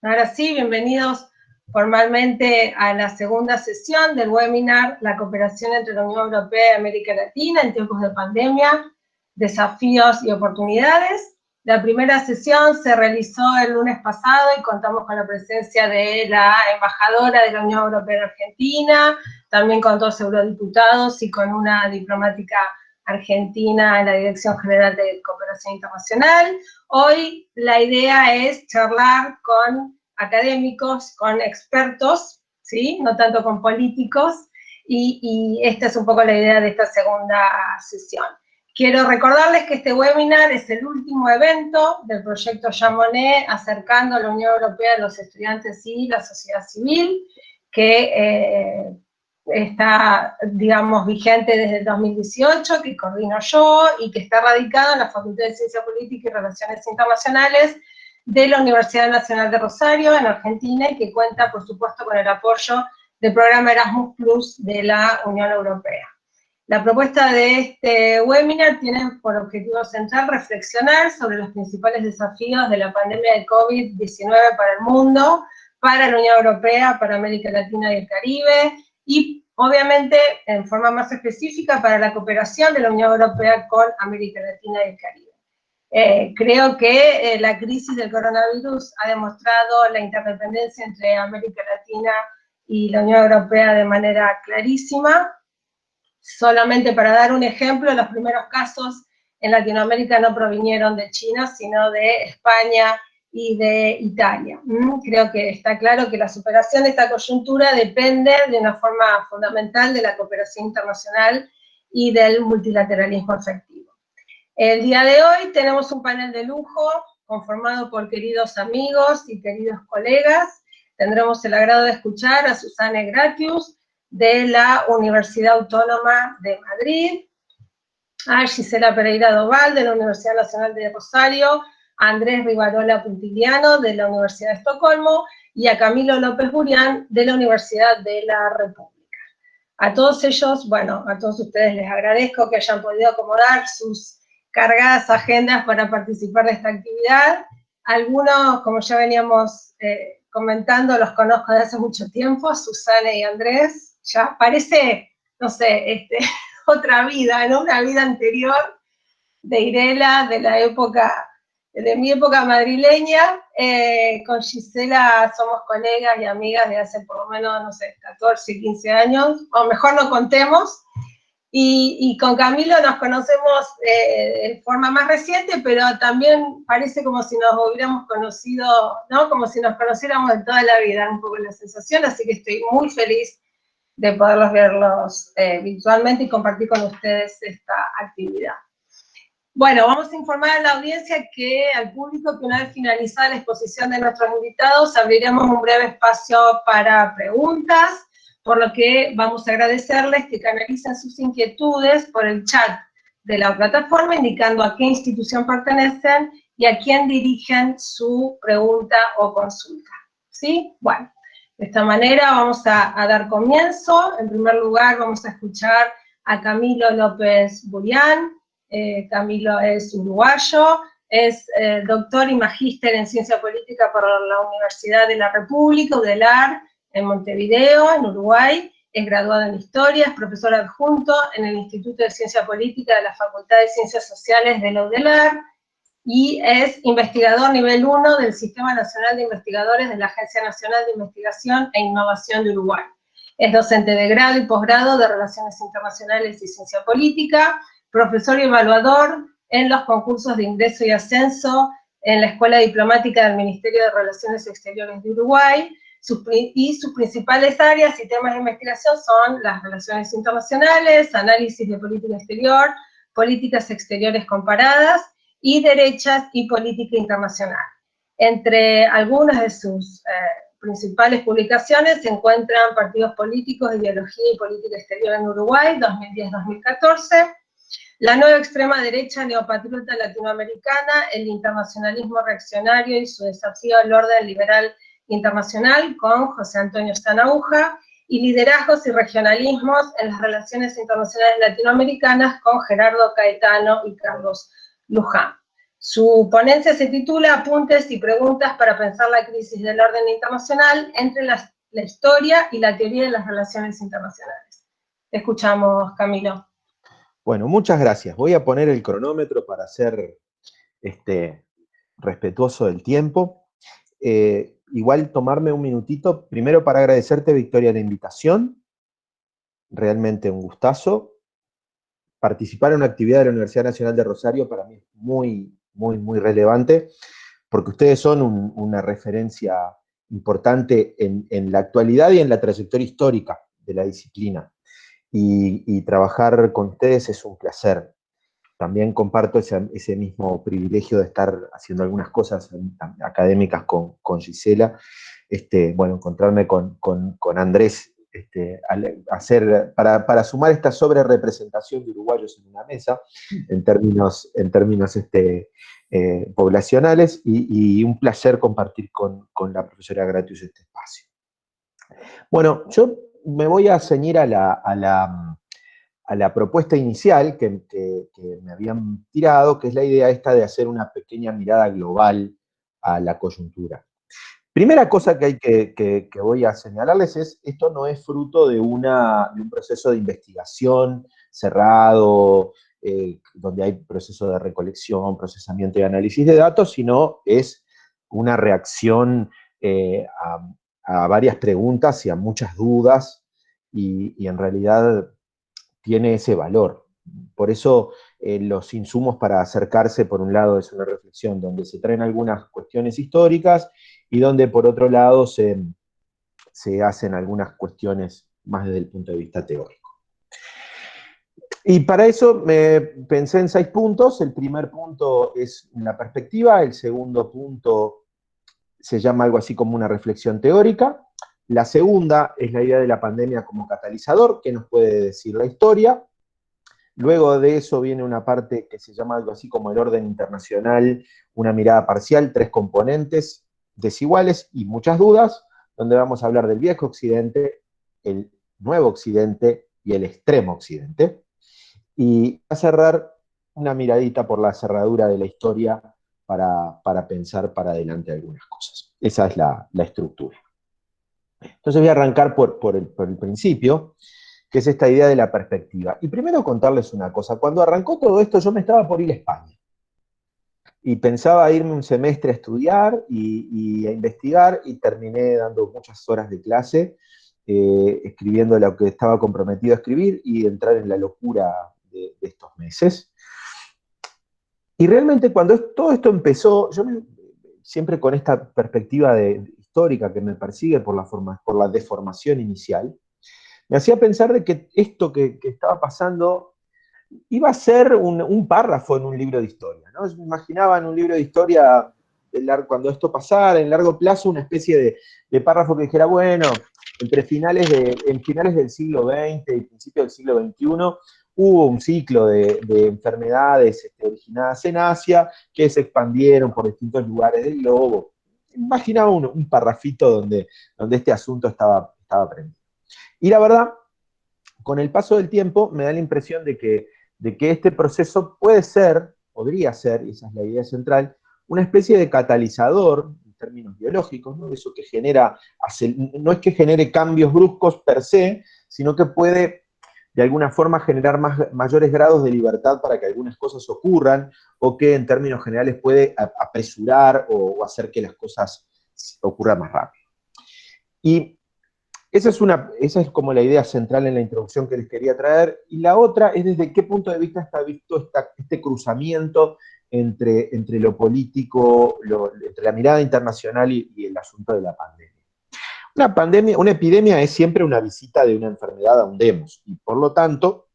Ahora sí, bienvenidos formalmente a la segunda sesión del webinar La cooperación entre la Unión Europea y América Latina en tiempos de pandemia, desafíos y oportunidades. La primera sesión se realizó el lunes pasado y contamos con la presencia de la embajadora de la Unión Europea en Argentina, también con 2 eurodiputados y con una diplomática argentina en la Dirección General de Cooperación Internacional. Hoy la idea es charlar con académicos, con expertos, ¿sí? No tanto con políticos, y esta es un poco la idea de esta segunda sesión. Quiero recordarles que este webinar es el último evento del proyecto Jean Monnet acercando a la Unión Europea a los estudiantes y la sociedad civil, que está, digamos, vigente desde el 2018, que coordino yo y que está radicado en la Facultad de Ciencia Política y Relaciones Internacionales de la Universidad Nacional de Rosario, en Argentina, y que cuenta, por supuesto, con el apoyo del programa Erasmus Plus de la Unión Europea. La propuesta de este webinar tiene por objetivo central reflexionar sobre los principales desafíos de la pandemia de COVID-19 para el mundo, para la Unión Europea, para América Latina y el Caribe, y obviamente en forma más específica para la cooperación de la Unión Europea con América Latina y el Caribe. Creo que la crisis del coronavirus ha demostrado la interdependencia entre América Latina y la Unión Europea de manera clarísima. Solamente para dar un ejemplo, los primeros casos en Latinoamérica no provinieron de China, sino de España y de Italia. Creo que está claro que la superación de esta coyuntura depende de una forma fundamental de la cooperación internacional y del multilateralismo efectivo. El día de hoy tenemos un panel de lujo conformado por queridos amigos y queridos colegas. Tendremos el agrado de escuchar a Susana Gratius, de la Universidad Autónoma de Madrid, a Gisela Pereira Doval, de la Universidad Nacional de Rosario, a Andrés Rivarola Puntigliano, de la Universidad de Estocolmo, y a Camilo López Burián, de la Universidad de la República. A todos ellos, bueno, a todos ustedes les agradezco que hayan podido acomodar sus cargadas agendas para participar de esta actividad. Algunos, como ya veníamos comentando, los conozco de hace mucho tiempo, Susana y Andrés. Ya parece, no sé, otra vida, ¿no? Una vida anterior de Irela, de la época, de mi época madrileña. Con Gisela somos colegas y amigas de hace por lo menos, no sé, 14, 15 años, o mejor no contemos. Y con Camilo nos conocemos de forma más reciente, pero también parece como si nos hubiéramos conocido, ¿no? Como si nos conociéramos de toda la vida, un poco la sensación, así que estoy muy feliz de poderlos verlos virtualmente y compartir con ustedes esta actividad. Bueno, vamos a informar a la audiencia al público, que una vez finalizada la exposición de nuestros invitados, abriremos un breve espacio para preguntas, por lo que vamos a agradecerles que canalicen sus inquietudes por el chat de la plataforma, indicando a qué institución pertenecen y a quién dirigen su pregunta o consulta. ¿Sí? Bueno. De esta manera vamos a dar comienzo. En primer lugar vamos a escuchar a Camilo López Burián. Camilo es uruguayo, es doctor y magíster en Ciencia Política por la Universidad de la República, UDELAR, en Montevideo, en Uruguay. Es graduado en Historia, es profesor adjunto en el Instituto de Ciencia Política de la Facultad de Ciencias Sociales de la UDELAR, y es investigador nivel 1 del Sistema Nacional de Investigadores de la Agencia Nacional de Investigación e Innovación de Uruguay. Es docente de grado y posgrado de Relaciones Internacionales y Ciencia Política, profesor y evaluador en los concursos de ingreso y ascenso en la Escuela Diplomática del Ministerio de Relaciones Exteriores de Uruguay, y sus principales áreas y temas de investigación son las relaciones internacionales, análisis de política exterior, políticas exteriores comparadas, y derechas y política internacional. Entre algunas de sus principales publicaciones se encuentran Partidos Políticos, Ideología y Política Exterior en Uruguay, 2010-2014, La nueva extrema derecha neopatriota latinoamericana, el internacionalismo reaccionario y su desafío al orden liberal internacional, con José Antonio Sanahúja, y Liderazgos y regionalismos en las relaciones internacionales latinoamericanas, con Gerardo Caetano y Carlos Luján. Su ponencia se titula Apuntes y preguntas para pensar la crisis del orden internacional entre la historia y la teoría de las relaciones internacionales. Te escuchamos, Camilo. Bueno, muchas gracias. Voy a poner el cronómetro para ser respetuoso del tiempo. Igual tomarme un minutito, primero para agradecerte, Victoria, la invitación. Realmente un gustazo. Participar en una actividad de la Universidad Nacional de Rosario para mí es muy, muy, muy relevante, porque ustedes son una referencia importante en la actualidad y en la trayectoria histórica de la disciplina. Y trabajar con ustedes es un placer. También comparto ese mismo privilegio de estar haciendo algunas cosas académicas con Gisela. Bueno, encontrarme con Andrés, para sumar esta sobrerepresentación de uruguayos en una mesa, en términos poblacionales, y un placer compartir con la profesora Gratius este espacio. Bueno, yo me voy a ceñir a la propuesta inicial que me habían tirado, que es la idea esta de hacer una pequeña mirada global a la coyuntura. Primera cosa que voy a señalarles es, esto no es fruto de un proceso de investigación cerrado, donde hay proceso de recolección, procesamiento y análisis de datos, sino es una reacción a varias preguntas y a muchas dudas, y en realidad tiene ese valor. Por eso los insumos para acercarse, por un lado, es una reflexión donde se traen algunas cuestiones históricas y donde, por otro lado, se hacen algunas cuestiones más desde el punto de vista teórico. Y para eso me pensé en 6 puntos. El primer punto es la perspectiva, el segundo punto se llama algo así como una reflexión teórica. La segunda es la idea de la pandemia como catalizador, ¿qué nos puede decir la historia? Luego de eso viene una parte que se llama algo así como el orden internacional, una mirada parcial, 3 componentes desiguales y muchas dudas, donde vamos a hablar del viejo occidente, el nuevo occidente y el extremo occidente. Y a cerrar una miradita por la cerradura de la historia para pensar para adelante algunas cosas. Esa es la estructura. Entonces voy a arrancar por el principio, que es esta idea de la perspectiva. Y primero contarles una cosa. Cuando arrancó todo esto, yo me estaba por ir a España. Y pensaba irme un semestre a estudiar y a investigar, y terminé dando muchas horas de clase, escribiendo lo que estaba comprometido a escribir y entrar en la locura de estos meses. Y realmente cuando todo esto empezó, siempre con esta perspectiva histórica que me persigue por la deformación inicial, me hacía pensar de que esto que estaba pasando iba a ser un párrafo en un libro de historia, ¿no? Me imaginaba en un libro de historia, cuando esto pasara, en largo plazo, una especie de párrafo que dijera, bueno, en finales del siglo XX y principios del siglo XXI, hubo un ciclo de enfermedades originadas en Asia que se expandieron por distintos lugares del globo. Imaginaba un parrafito donde este asunto estaba prendido. Y la verdad, con el paso del tiempo, me da la impresión de que este proceso podría ser, y esa es la idea central, una especie de catalizador, en términos biológicos, ¿no? Eso que no es que genere cambios bruscos per se, sino que puede, de alguna forma, generar mayores grados de libertad para que algunas cosas ocurran, o que en términos generales puede apresurar o hacer que las cosas ocurran más rápido. Y esa es como la idea central en la introducción que les quería traer. Y la otra es desde qué punto de vista está visto este cruzamiento entre lo político, entre la mirada internacional y el asunto de la pandemia. Una epidemia es siempre una visita de una enfermedad a un demos, y por lo tanto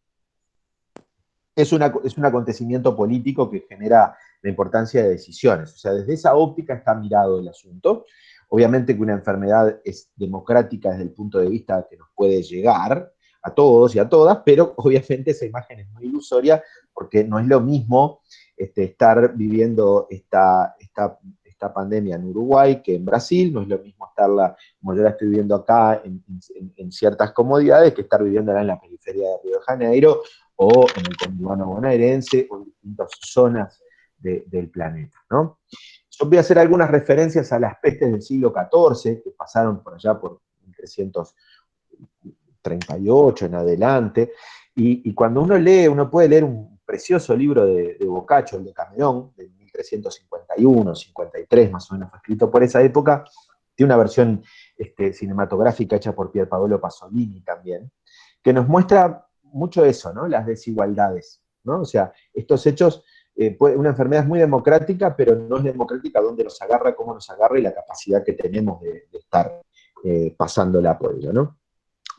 es un acontecimiento político que genera la importancia de decisiones. O sea, desde esa óptica está mirado el asunto. Obviamente que una enfermedad es democrática desde el punto de vista que nos puede llegar a todos y a todas, pero obviamente esa imagen es muy ilusoria, porque no es lo mismo estar viviendo esta pandemia en Uruguay que en Brasil, no es lo mismo estarla, como yo la estoy viviendo acá, en ciertas comodidades, que estar viviéndola en la periferia de Río de Janeiro, o en el conurbano bonaerense, o en distintas zonas del planeta, ¿no? Yo voy a hacer algunas referencias a las pestes del siglo XIV, que pasaron por allá por 1338 en adelante, y cuando uno lee, uno puede leer un precioso libro de Boccaccio, el de Camerón, de 1351, 53 más o menos, fue escrito por esa época, tiene una versión cinematográfica hecha por Pier Paolo Pasolini también, que nos muestra mucho eso, ¿no? Las desigualdades, ¿no? O sea, estos hechos, una enfermedad es muy democrática, pero no es democrática dónde nos agarra, cómo nos agarra y la capacidad que tenemos de estar pasándola por ello, ¿no?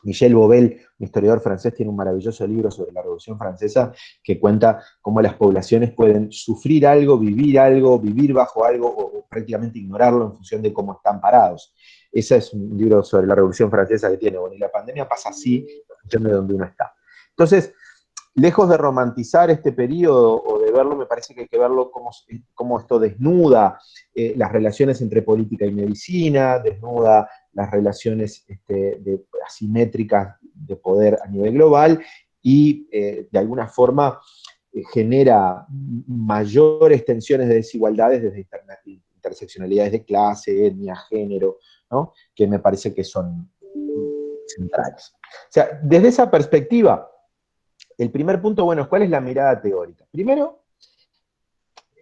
Michel Bovell, un historiador francés, tiene un maravilloso libro sobre la Revolución Francesa que cuenta cómo las poblaciones pueden sufrir algo, vivir bajo algo o prácticamente ignorarlo en función de cómo están parados. Ese es un libro sobre la Revolución Francesa que tiene. Bueno, y la pandemia pasa así en función de donde uno está. Entonces, lejos de romantizar este periodo o de verlo, me parece que hay que verlo como esto desnuda las relaciones entre política y medicina, desnuda las relaciones asimétricas de poder a nivel global y de alguna forma genera mayores tensiones de desigualdades desde interseccionalidades de clase, etnia, género, ¿no? Que me parece que son centrales. O sea, desde esa perspectiva, el primer punto, bueno, ¿cuál es la mirada teórica? Primero,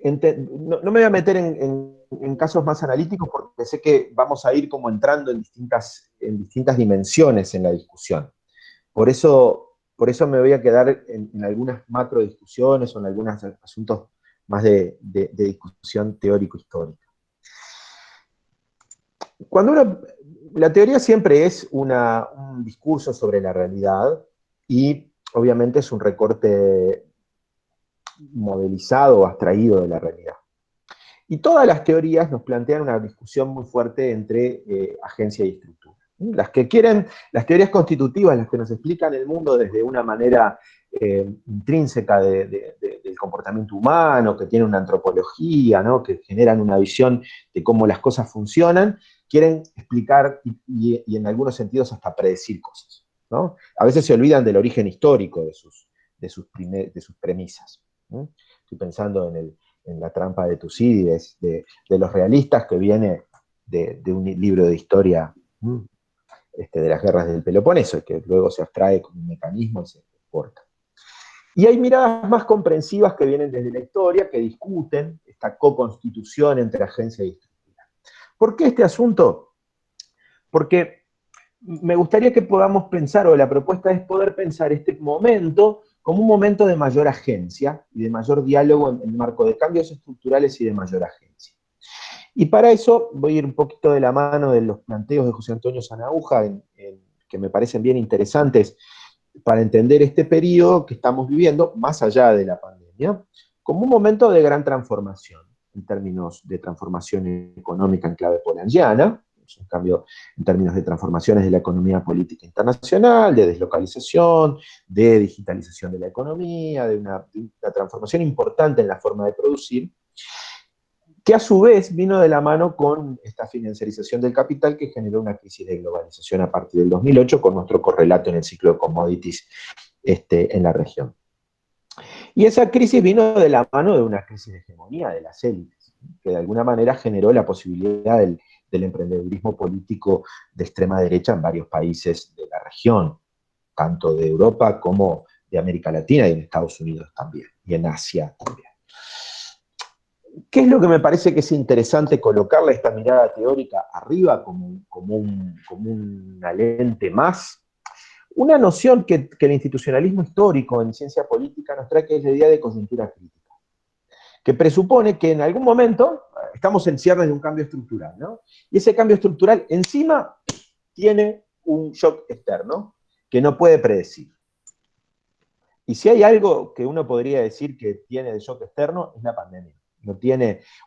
no me voy a meter en casos más analíticos porque sé que vamos a ir como entrando en distintas dimensiones en la discusión. Por eso me voy a quedar en algunas macro discusiones o en algunos asuntos más de discusión teórico-histórica. La teoría siempre es un discurso sobre la realidad y obviamente es un recorte modelizado o abstraído de la realidad. Y todas las teorías nos plantean una discusión muy fuerte entre agencia y estructura. Las teorías constitutivas, las que nos explican el mundo desde una manera intrínseca del comportamiento humano, que tienen una antropología, ¿no? Que generan una visión de cómo las cosas funcionan, quieren explicar y en algunos sentidos hasta predecir cosas, ¿no? A veces se olvidan del origen histórico de sus premisas. Estoy pensando en la trampa de Tucídides, de los realistas, que viene de un libro de historia de las guerras del Peloponeso, que luego se abstrae con un mecanismo y se exporta. Y hay miradas más comprensivas que vienen desde la historia, que discuten esta coconstitución entre agencia y estructura. ¿Por qué este asunto? Porque me gustaría que podamos pensar, o la propuesta es poder pensar este momento como un momento de mayor agencia y de mayor diálogo en el marco de cambios estructurales y de mayor agencia. Y para eso voy a ir un poquito de la mano de los planteos de José Antonio Sanahuja, que me parecen bien interesantes para entender este periodo que estamos viviendo, más allá de la pandemia, como un momento de gran transformación, en términos de transformación económica en clave polanyiana, es un cambio en términos de transformaciones de la economía política internacional, de deslocalización, de digitalización de la economía, de una transformación importante en la forma de producir, que a su vez vino de la mano con esta financiarización del capital que generó una crisis de globalización a partir del 2008 con nuestro correlato en el ciclo de commodities en la región. Y esa crisis vino de la mano de una crisis de hegemonía de las élites, que de alguna manera generó la posibilidad del emprendedurismo político de extrema derecha en varios países de la región, tanto de Europa como de América Latina y en Estados Unidos también, y en Asia también. ¿Qué es lo que me parece que es interesante colocarle esta mirada teórica arriba como una lente más? Una noción que el institucionalismo histórico en ciencia política nos trae, que es la idea de coyuntura crítica, que presupone que en algún momento estamos en cierres de un cambio estructural, ¿no? Y ese cambio estructural encima tiene un shock externo que no puede predecir. Y si hay algo que uno podría decir que tiene de shock externo, es la pandemia.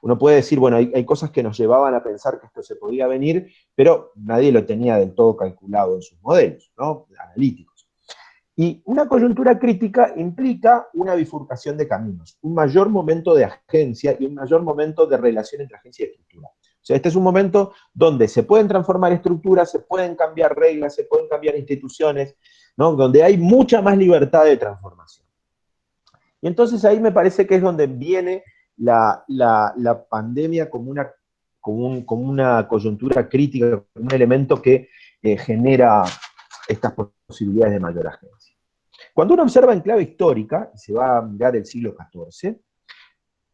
Uno puede decir, bueno, hay cosas que nos llevaban a pensar que esto se podía venir, pero nadie lo tenía del todo calculado en sus modelos, ¿no? Analíticos. Y una coyuntura crítica implica una bifurcación de caminos, un mayor momento de agencia y un mayor momento de relación entre agencia y estructura. O sea, este es un momento donde se pueden transformar estructuras, se pueden cambiar reglas, se pueden cambiar instituciones, ¿no? Donde hay mucha más libertad de transformación. Y entonces ahí me parece que es donde viene la pandemia como una coyuntura crítica, como un elemento que genera estas posibilidades de mayor agencia. Cuando uno observa en clave histórica, y se va a mirar el siglo XIV,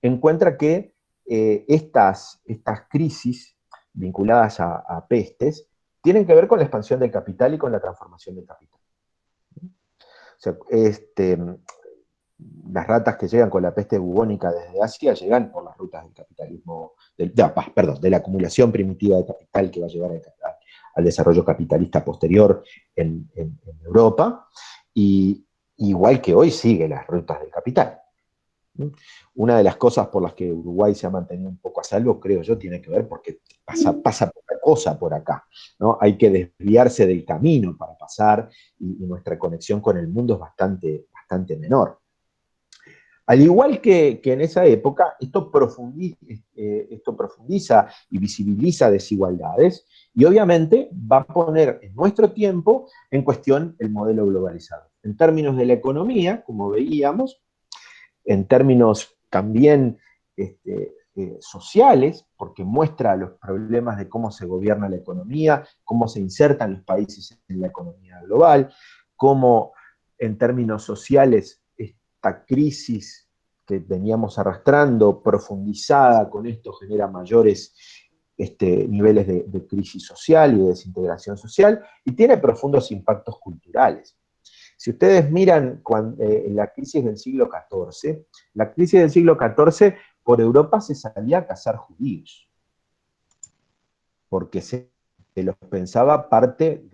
encuentra que estas crisis vinculadas a pestes tienen que ver con la expansión del capital y con la transformación del capital. O sea, las ratas que llegan con la peste bubónica desde Asia llegan por las rutas del capitalismo, de la acumulación primitiva de capital que va a llevar al desarrollo capitalista posterior en Europa, y igual que hoy sigue las rutas del capital. Una de las cosas por las que Uruguay se ha mantenido un poco a salvo, creo yo, tiene que ver porque pasa poca cosa por acá, ¿no? Hay que desviarse del camino para pasar, y nuestra conexión con el mundo es bastante menor. Al igual que en esa época, esto profundiza y visibiliza desigualdades, y obviamente va a poner en nuestro tiempo en cuestión el modelo globalizado. En términos de la economía, como veíamos, en términos también sociales, porque muestra los problemas de cómo se gobierna la economía, cómo se insertan los países en la economía global, cómo en términos sociales esta crisis que veníamos arrastrando, profundizada con esto, genera mayores niveles de crisis social y de desintegración social, y tiene profundos impactos culturales. Si ustedes miran la crisis del siglo XIV, la crisis del siglo XIV, por Europa se salía a cazar judíos, porque se los pensaba parte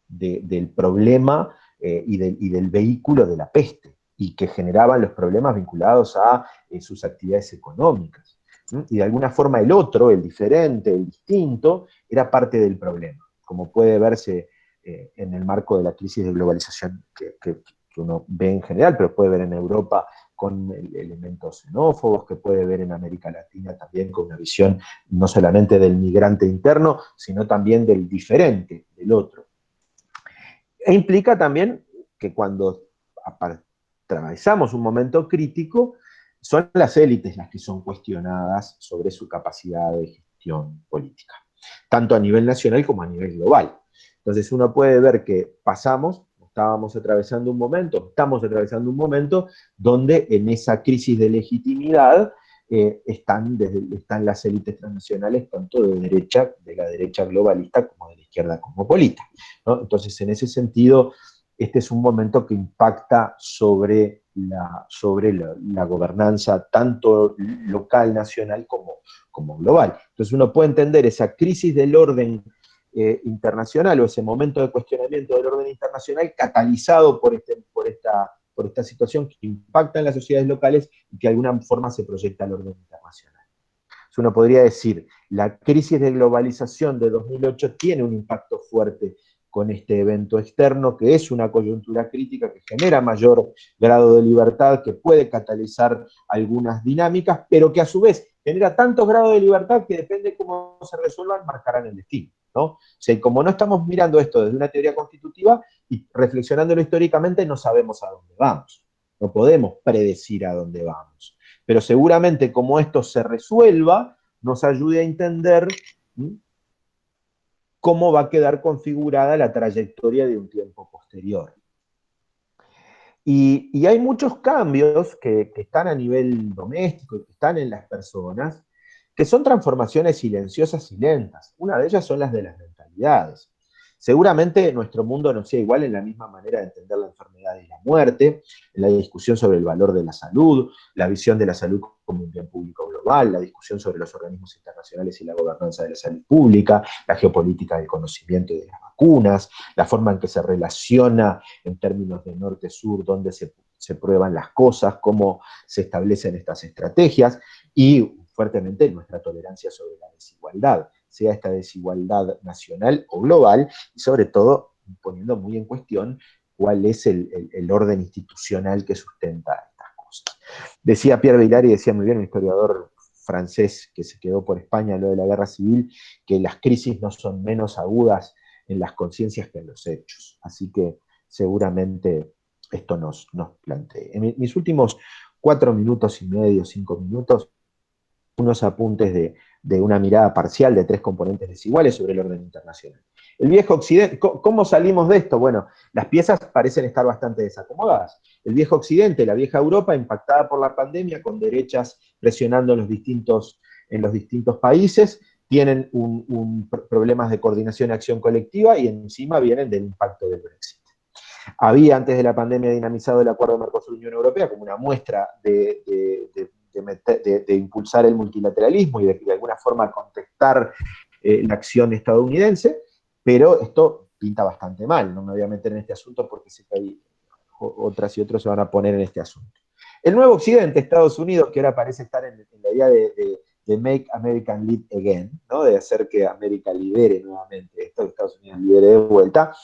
del problema y del vehículo de la peste, y que generaban los problemas vinculados a sus actividades económicas. Y de alguna forma el otro, el diferente, el distinto, era parte del problema, como puede verse en el marco de la crisis de globalización que uno ve en general, pero puede ver en Europa con elementos xenófobos, que puede ver en América Latina también con una visión no solamente del migrante interno, sino también del diferente, del otro. E implica también que cuando atravesamos un momento crítico, son las élites las que son cuestionadas sobre su capacidad de gestión política, tanto a nivel nacional como a nivel global. Entonces uno puede ver que estamos atravesando un momento donde en esa crisis de legitimidad están las élites transnacionales, tanto de la derecha globalista como de la izquierda cosmopolita, ¿no? Entonces, en ese sentido, este es un momento que impacta sobre la gobernanza tanto local, nacional, como global. Entonces uno puede entender esa crisis del orden internacional, o ese momento de cuestionamiento del orden internacional catalizado por esta situación que impacta en las sociedades locales y que de alguna forma se proyecta al orden internacional. Entonces uno podría decir, la crisis de globalización de 2008 tiene un impacto fuerte con este evento externo, que es una coyuntura crítica que genera mayor grado de libertad, que puede catalizar algunas dinámicas, pero que a su vez genera tantos grados de libertad que depende de cómo se resuelvan, marcarán el destino, ¿no? O sea, como no estamos mirando esto desde una teoría constitutiva y reflexionándolo históricamente, no sabemos a dónde vamos. No podemos predecir a dónde vamos. Pero seguramente como esto se resuelva, nos ayude a entender cómo va a quedar configurada la trayectoria de un tiempo posterior. Y hay muchos cambios que están a nivel doméstico y que están en las personas, que son transformaciones silenciosas y lentas. Una de ellas son las de las mentalidades. Seguramente nuestro mundo no sea igual en la misma manera de entender la enfermedad y la muerte, en la discusión sobre el valor de la salud, la visión de la salud como un bien público global, la discusión sobre los organismos internacionales y la gobernanza de la salud pública, la geopolítica del conocimiento y de las vacunas, la forma en que se relaciona en términos de norte-sur, dónde se prueban las cosas, cómo se establecen estas estrategias, y fuertemente nuestra tolerancia sobre la desigualdad, sea esta desigualdad nacional o global, y sobre todo poniendo muy en cuestión cuál es el orden institucional que sustenta estas cosas. Decía Pierre Vilar, y decía muy bien un historiador francés que se quedó por España lo de la guerra civil, que las crisis no son menos agudas en las conciencias que en los hechos. Así que seguramente esto nos plantea. En mis últimos 4 minutos y medio, 5 minutos, unos apuntes de una mirada parcial de 3 componentes desiguales sobre el orden internacional. El viejo Occidente, ¿cómo salimos de esto? Bueno, las piezas parecen estar bastante desacomodadas. El viejo Occidente, la vieja Europa, impactada por la pandemia, con derechas presionando en los distintos países, tienen problemas de coordinación y acción colectiva y encima vienen del impacto del Brexit. Había antes de la pandemia dinamizado el acuerdo Mercosur-Unión Europea como una muestra de impulsar el multilateralismo y de alguna forma contestar la acción estadounidense, pero esto pinta bastante mal. No me voy a meter en este asunto porque sé que hay otras y otros se van a poner en este asunto. El nuevo Occidente, Estados Unidos, que ahora parece estar en la idea de Make America Lead Again, ¿no? De hacer que América lidere nuevamente esto, Estados Unidos lidere de vuelta,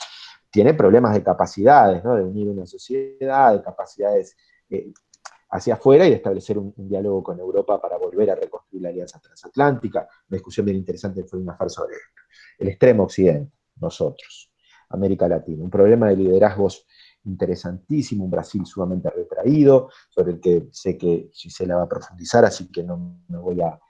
tiene problemas de capacidades, ¿no? De unir una sociedad, de capacidades hacia afuera y de establecer un diálogo con Europa para volver a reconstruir la alianza transatlántica. Una discusión bien interesante fue una farsa sobre esto. El extremo occidente, nosotros, América Latina, un problema de liderazgos interesantísimo, un Brasil sumamente retraído, sobre el que sé que Gisela va a profundizar, así que no me voy a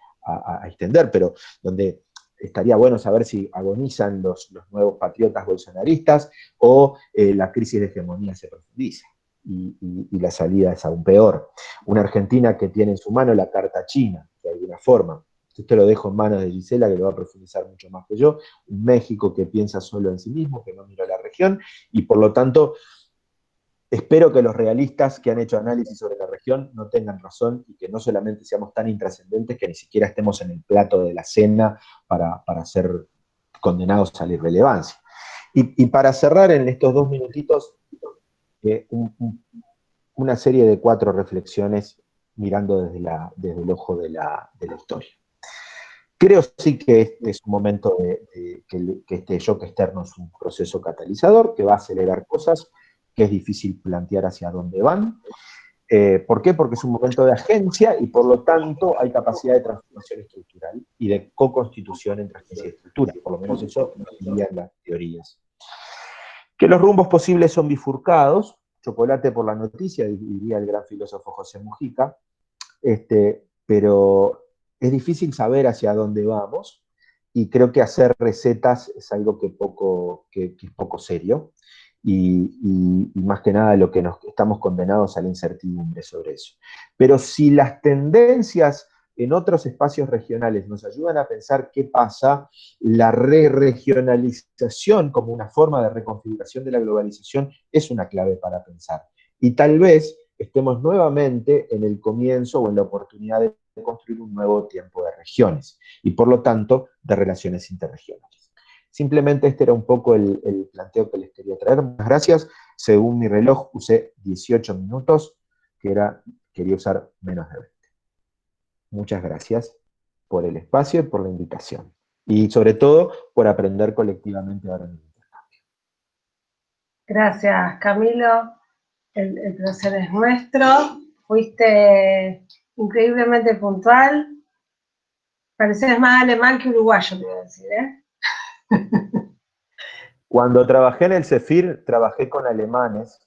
extender, pero donde estaría bueno saber si agonizan los nuevos patriotas bolsonaristas o la crisis de hegemonía se profundiza. Y la salida es aún peor. Una Argentina que tiene en su mano la carta china, de alguna forma. Esto lo dejo en manos de Gisela, que lo va a profundizar mucho más que yo. Un México que piensa solo en sí mismo, que no mira a la región, y por lo tanto, espero que los realistas que han hecho análisis sobre la región no tengan razón y que no solamente seamos tan intrascendentes que ni siquiera estemos en el plato de la cena para ser condenados a la irrelevancia. Y para cerrar en estos 2 minutitos, una serie de 4 reflexiones mirando desde el ojo de la historia. Creo sí que este es un momento que este shock externo es un proceso catalizador, que va a acelerar cosas, que es difícil plantear hacia dónde van. ¿Por qué? Porque es un momento de agencia y por lo tanto hay capacidad de transformación estructural y de co-constitución entre agencia y estructura, por lo menos eso nos dirían las teorías. Que los rumbos posibles son bifurcados, chocolate por la noticia, diría el gran filósofo José Mujica, pero es difícil saber hacia dónde vamos y creo que hacer recetas es algo que es poco serio y más que nada lo que estamos condenados a la incertidumbre sobre eso. Pero si las tendencias en otros espacios regionales nos ayudan a pensar qué pasa, la re-regionalización como una forma de reconfiguración de la globalización es una clave para pensar. Y tal vez estemos nuevamente en el comienzo o en la oportunidad de construir un nuevo tiempo de regiones y por lo tanto de relaciones interregionales. Simplemente este era un poco el planteo que les quería traer. Muchas gracias. Según mi reloj usé 18 minutos, quería usar menos de 20. Muchas gracias por el espacio y por la invitación. Y sobre todo, por aprender colectivamente ahora en el intercambio. Gracias, Camilo. El placer es nuestro. Fuiste increíblemente puntual. Pareces más alemán que uruguayo, te voy a decir, ¿eh? Cuando trabajé en el CEFIR, trabajé con alemanes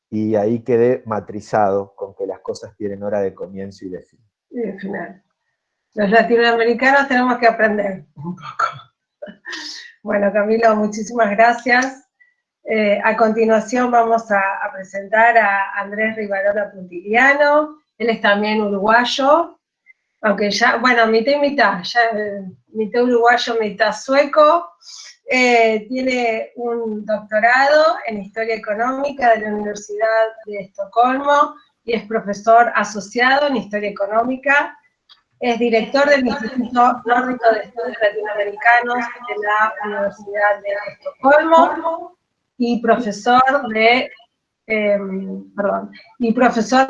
y ahí quedé matrizado con que las cosas tienen hora de comienzo y de fin. Y de final. Los latinoamericanos tenemos que aprender un poco. Bueno, Camilo, muchísimas gracias. A continuación vamos a presentar a Andrés Rivarola Puntiliano. Él es también uruguayo, aunque ya, bueno, mitad y mitad, ya mitad uruguayo, mitad sueco. Tiene un doctorado en Historia Económica de la Universidad de Estocolmo y es profesor asociado en Historia Económica. Es director del Instituto Nórdico de Estudios Latinoamericanos de la Universidad de Estocolmo y profesor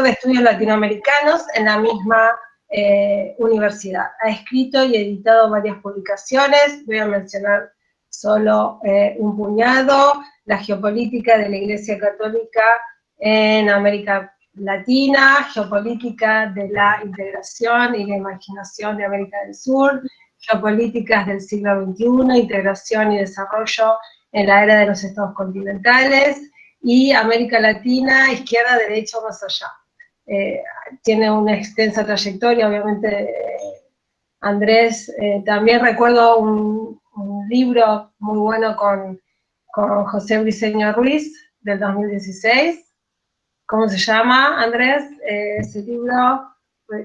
de Estudios Latinoamericanos en la misma universidad. Ha escrito y editado varias publicaciones, voy a mencionar solo un puñado: La geopolítica de la Iglesia Católica en América Latina, Geopolítica de la integración y la imaginación de América del Sur, Geopolíticas del siglo XXI, integración y desarrollo en la era de los estados continentales, y América Latina, izquierda, derecha, más allá. tiene una extensa trayectoria, obviamente. Andrés, también recuerdo un libro muy bueno con José Briceño Ruiz, del 2016. ¿Cómo se llama, Andrés? Ese libro.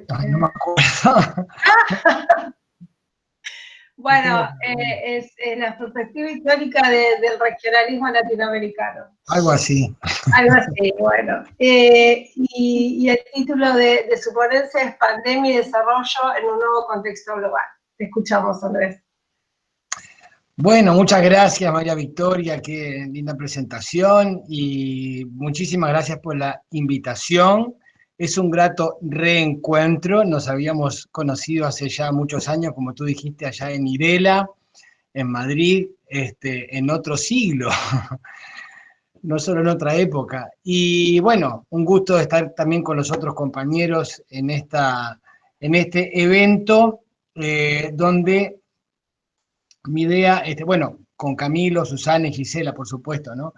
Ay, no me acuerdo. Bueno, es la perspectiva histórica del regionalismo latinoamericano. Algo así. Algo así, bueno. Y el título de su ponencia es Pandemia y Desarrollo en un nuevo contexto global. Te escuchamos, Andrés. Bueno, muchas gracias, María Victoria, qué linda presentación y muchísimas gracias por la invitación. Es un grato reencuentro, nos habíamos conocido hace ya muchos años, como tú dijiste, allá en Irela, en Madrid, en otro siglo, no solo en otra época. Y bueno, un gusto estar también con los otros compañeros en este evento, donde mi idea, bueno, con Camilo, Susana y Gisela, por supuesto, ¿no?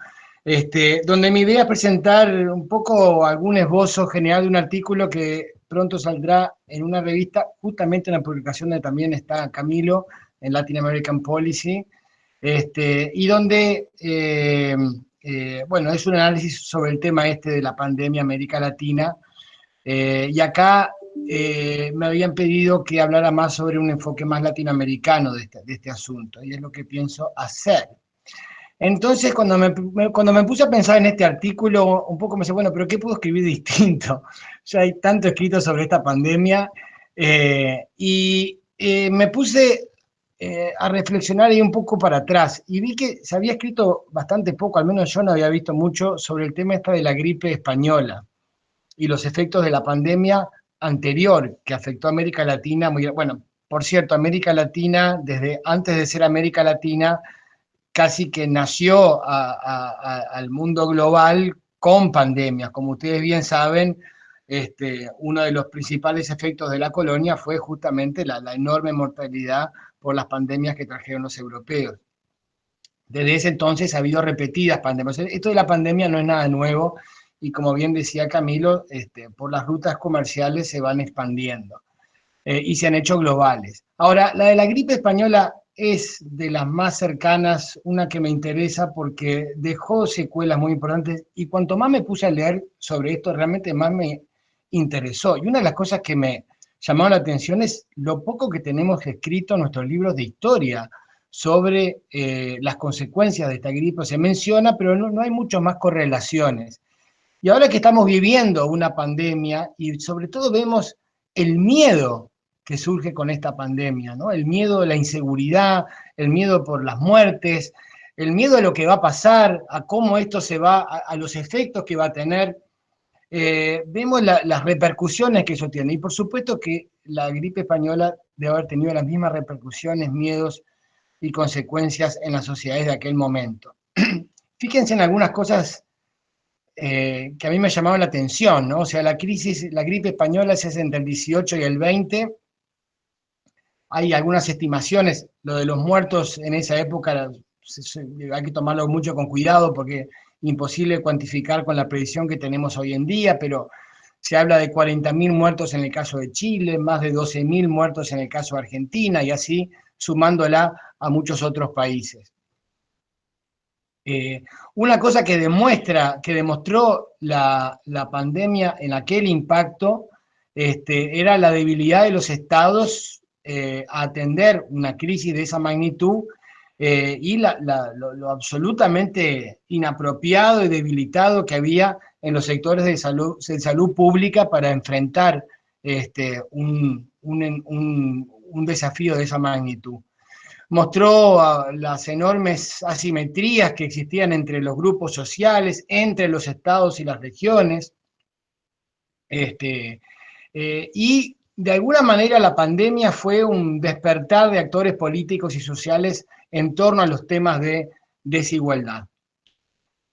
Donde mi idea es presentar un poco algún esbozo general de un artículo que pronto saldrá en una revista, justamente en la publicación donde también está Camilo, en Latin American Policy, y donde, bueno, es un análisis sobre el tema de la pandemia en América Latina, y acá me habían pedido que hablara más sobre un enfoque más latinoamericano de este asunto, y es lo que pienso hacer. Entonces, cuando me puse a pensar en este artículo, un poco me decía, bueno, pero ¿qué puedo escribir distinto? Ya hay tanto escrito sobre esta pandemia, y me puse a reflexionar ahí un poco para atrás, y vi que se había escrito bastante poco, al menos yo no había visto mucho, sobre el tema de la gripe española y los efectos de la pandemia anterior que afectó a América Latina. Bueno, por cierto, América Latina, desde antes de ser América Latina, casi que nació al mundo global con pandemias. Como ustedes bien saben, uno de los principales efectos de la colonia fue justamente la enorme mortalidad por las pandemias que trajeron los europeos. Desde ese entonces ha habido repetidas pandemias. Esto de la pandemia no es nada nuevo, y como bien decía Camilo, por las rutas comerciales se van expandiendo y se han hecho globales. Ahora, la de la gripe española es de las más cercanas, una que me interesa porque dejó secuelas muy importantes, y cuanto más me puse a leer sobre esto, realmente más me interesó. Y una de las cosas que me llamó la atención es lo poco que tenemos escrito en nuestros libros de historia sobre las consecuencias de esta gripe. Se menciona, pero no hay muchas más correlaciones. Y ahora que estamos viviendo una pandemia, y sobre todo vemos el miedo que surge con esta pandemia, ¿no? El miedo de la inseguridad, el miedo por las muertes, el miedo a lo que va a pasar, a cómo esto se va, a los efectos que va a tener. Vemos las repercusiones que eso tiene. Y por supuesto que la gripe española debe haber tenido las mismas repercusiones, miedos y consecuencias en las sociedades de aquel momento. Fíjense en algunas cosas que a mí me llamaban la atención, ¿no? O sea, la gripe española es entre el 18 y el 20. Hay algunas estimaciones, lo de los muertos en esa época hay que tomarlo mucho con cuidado porque es imposible cuantificar con la predicción que tenemos hoy en día, pero se habla de 40.000 muertos en el caso de Chile, más de 12.000 muertos en el caso de Argentina, y así sumándola a muchos otros países. Una cosa que demostró la pandemia en aquel impacto, era la debilidad de los estados a atender una crisis de esa magnitud, y lo absolutamente inapropiado y debilitado que había en los sectores de salud pública para enfrentar un desafío de esa magnitud. Mostró las enormes asimetrías que existían entre los grupos sociales, entre los estados y las regiones, y de alguna manera la pandemia fue un despertar de actores políticos y sociales en torno a los temas de desigualdad.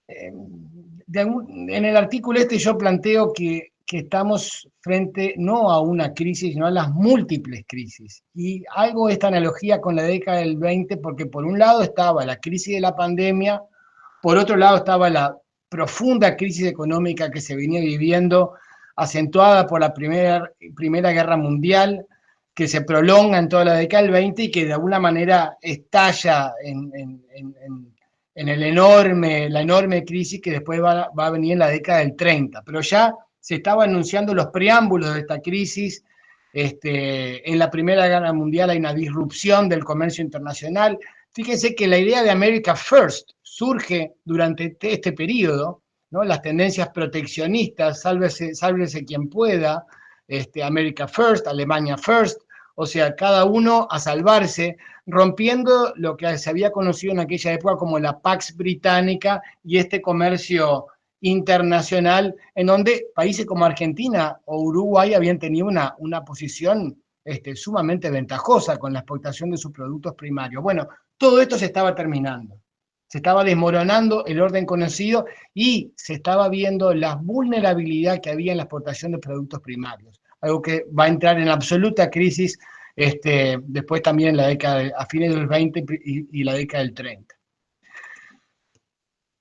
En el artículo yo planteo que estamos frente no a una crisis, sino a las múltiples crisis. Y hago esta analogía con la década del 20 porque por un lado estaba la crisis de la pandemia, por otro lado estaba la profunda crisis económica que se venía viviendo acentuada por la Primera Guerra Mundial, que se prolonga en toda la década del 20 y que de alguna manera estalla en la enorme crisis que después va a venir en la década del 30. Pero ya se estaban anunciando los preámbulos de esta crisis. En la Primera Guerra Mundial hay una disrupción del comercio internacional. Fíjense que la idea de America First surge durante este periodo, ¿no? Las tendencias proteccionistas, sálvese quien pueda, America First, Alemania First, o sea, cada uno a salvarse, rompiendo lo que se había conocido en aquella época como la Pax Británica y este comercio internacional, en donde países como Argentina o Uruguay habían tenido una posición sumamente ventajosa con la exportación de sus productos primarios. Bueno, todo esto se estaba terminando. Se estaba desmoronando el orden conocido y se estaba viendo la vulnerabilidad que había en la exportación de productos primarios. Algo que va a entrar en absoluta crisis después también en la década, a fines del 20 y la década del 30.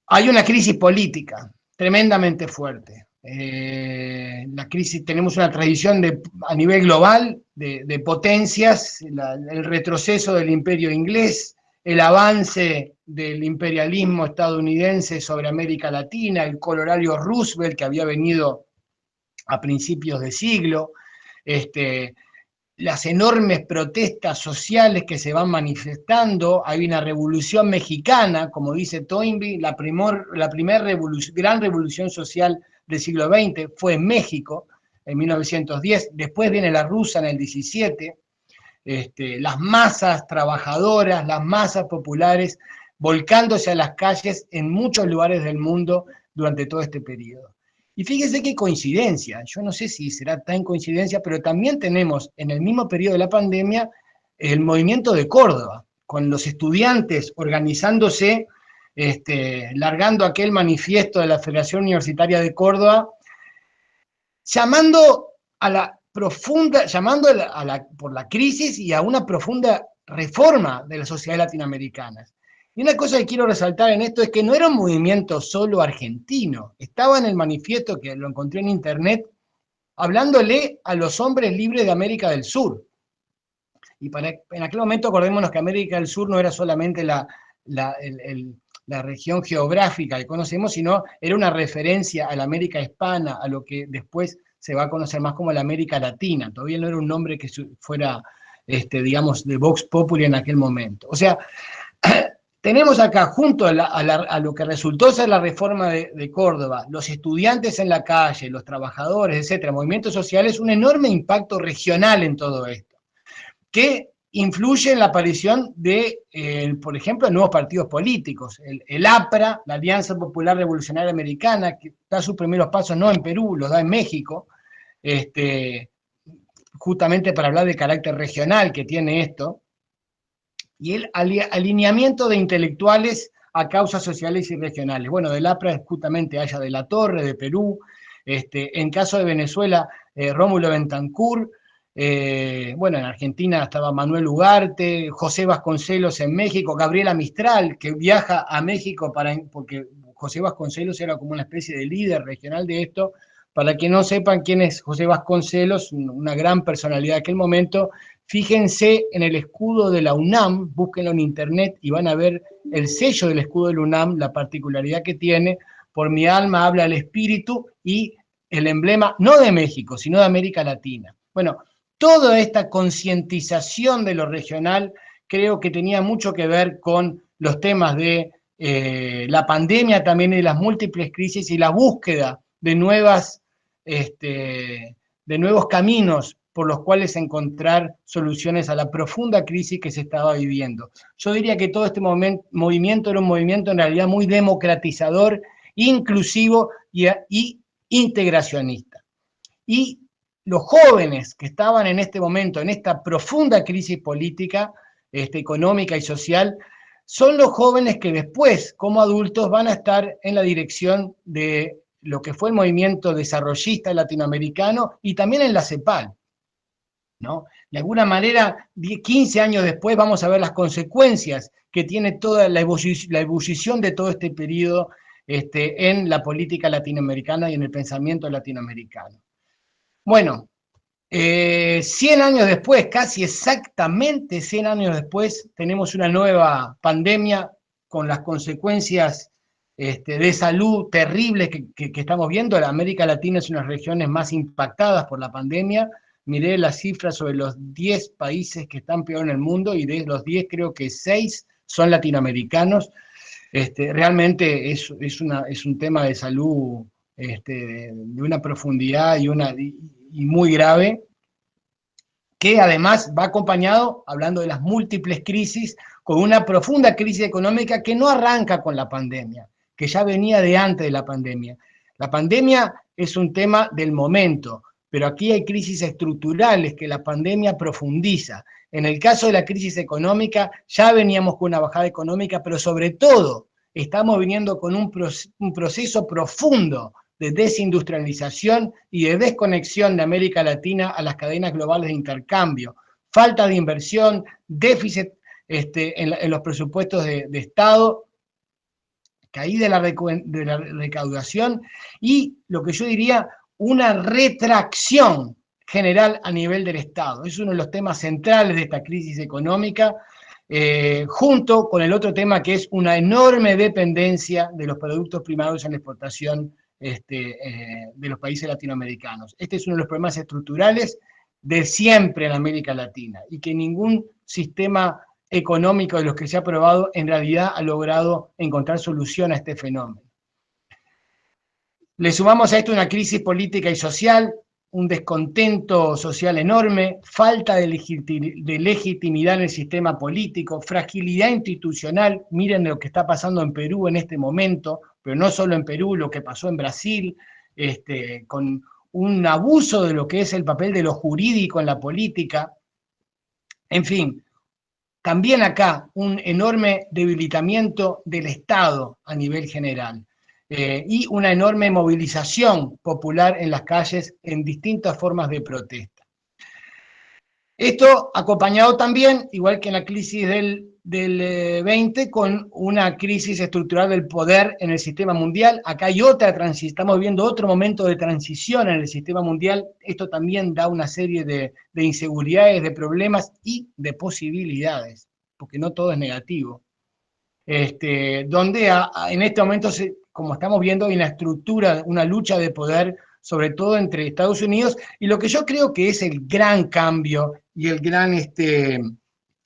Hay una crisis política tremendamente fuerte. La crisis, tenemos una tradición a nivel global de potencias, el retroceso del imperio inglés, el avance del imperialismo estadounidense sobre América Latina, el colorario Roosevelt que había venido a principios de siglo, las enormes protestas sociales que se van manifestando. Hay una revolución mexicana, como dice Toynbee, la primera gran revolución social del siglo XX fue en México, en 1910, después viene la rusa en el 17, las masas trabajadoras, las masas populares, volcándose a las calles en muchos lugares del mundo durante todo este periodo. Y fíjese qué coincidencia, yo no sé si será tan coincidencia, pero también tenemos en el mismo periodo de la pandemia el movimiento de Córdoba, con los estudiantes organizándose, largando aquel manifiesto de la Federación Universitaria de Córdoba, llamando por la crisis y a una profunda reforma de la sociedad latinoamericana. Y una cosa que quiero resaltar en esto es que no era un movimiento solo argentino, estaba en el manifiesto, que lo encontré en internet, hablándole a los hombres libres de América del Sur. Y en aquel momento acordémonos que América del Sur no era solamente la región geográfica que conocemos, sino era una referencia a la América hispana, a lo que después se va a conocer más como la América Latina. Todavía no era un nombre que fuera, digamos, de Vox Populi en aquel momento. O sea, tenemos acá, junto a lo que resultó ser la reforma de Córdoba, los estudiantes en la calle, los trabajadores, etcétera, movimientos sociales, un enorme impacto regional en todo esto, que influye en la aparición de, por ejemplo, nuevos partidos políticos. El APRA, la Alianza Popular Revolucionaria Americana, que da sus primeros pasos no en Perú, los da en México, justamente para hablar del carácter regional que tiene esto, y el alineamiento de intelectuales a causas sociales y regionales. Bueno, del APRA es justamente Aya de la Torre, de Perú, en caso de Venezuela, Rómulo Betancourt, bueno, en Argentina estaba Manuel Ugarte, José Vasconcelos en México, Gabriela Mistral, que viaja a México porque José Vasconcelos era como una especie de líder regional de esto. Para que no sepan quién es José Vasconcelos, una gran personalidad de aquel momento, fíjense en el escudo de la UNAM, búsquenlo en internet y van a ver el sello del escudo de la UNAM, la particularidad que tiene, por mi alma habla el espíritu, y el emblema no de México, sino de América Latina. Bueno, toda esta concientización de lo regional creo que tenía mucho que ver con los temas de la pandemia también y las múltiples crisis y la búsqueda de nuevos caminos por los cuales encontrar soluciones a la profunda crisis que se estaba viviendo. Yo diría que todo este movimiento era un movimiento en realidad muy democratizador, inclusivo y integracionista. Y los jóvenes que estaban en este momento, en esta profunda crisis política, económica y social, son los jóvenes que después, como adultos, van a estar en la dirección de lo que fue el movimiento desarrollista latinoamericano y también en la CEPAL, ¿no? De alguna manera, 15 años después vamos a ver las consecuencias que tiene toda la ebullición de todo este periodo en la política latinoamericana y en el pensamiento latinoamericano. Bueno, 100 años después, casi exactamente 100 años después, tenemos una nueva pandemia con las consecuencias de salud terribles que estamos viendo. La América Latina es una de las regiones más impactadas por la pandemia. Miré las cifras sobre los 10 países que están peor en el mundo, y de los 10 creo que 6 son latinoamericanos. Realmente es un tema de salud de una profundidad y muy grave, que además va acompañado, hablando de las múltiples crisis, con una profunda crisis económica que no arranca con la pandemia, que ya venía de antes de la pandemia. La pandemia es un tema del momento, pero aquí hay crisis estructurales que la pandemia profundiza. En el caso de la crisis económica, ya veníamos con una bajada económica, pero sobre todo estamos viniendo con un proceso profundo de desindustrialización y de desconexión de América Latina a las cadenas globales de intercambio, falta de inversión, déficit en los presupuestos de Estado, caída de la recaudación y, lo que yo diría, una retracción general a nivel del Estado. Es uno de los temas centrales de esta crisis económica, junto con el otro tema, que es una enorme dependencia de los productos primarios en la exportación de los países latinoamericanos. Este es uno de los problemas estructurales de siempre en América Latina, y que ningún sistema económico de los que se ha probado en realidad ha logrado encontrar solución a este fenómeno. Le sumamos a esto una crisis política y social, un descontento social enorme, falta de legitimidad en el sistema político, fragilidad institucional. Miren lo que está pasando en Perú en este momento, pero no solo en Perú, lo que pasó en Brasil, con un abuso de lo que es el papel de lo jurídico en la política. En fin, también acá un enorme debilitamiento del Estado a nivel general. Y una enorme movilización popular en las calles en distintas formas de protesta. Esto acompañado también, igual que en la crisis del 20, con una crisis estructural del poder en el sistema mundial. Acá hay estamos viviendo otro momento de transición en el sistema mundial. Esto también da una serie de inseguridades, de problemas y de posibilidades, porque no todo es negativo. Donde en este momento, como estamos viendo, hay una estructura, una lucha de poder, sobre todo entre Estados Unidos, y lo que yo creo que es el gran cambio y el gran,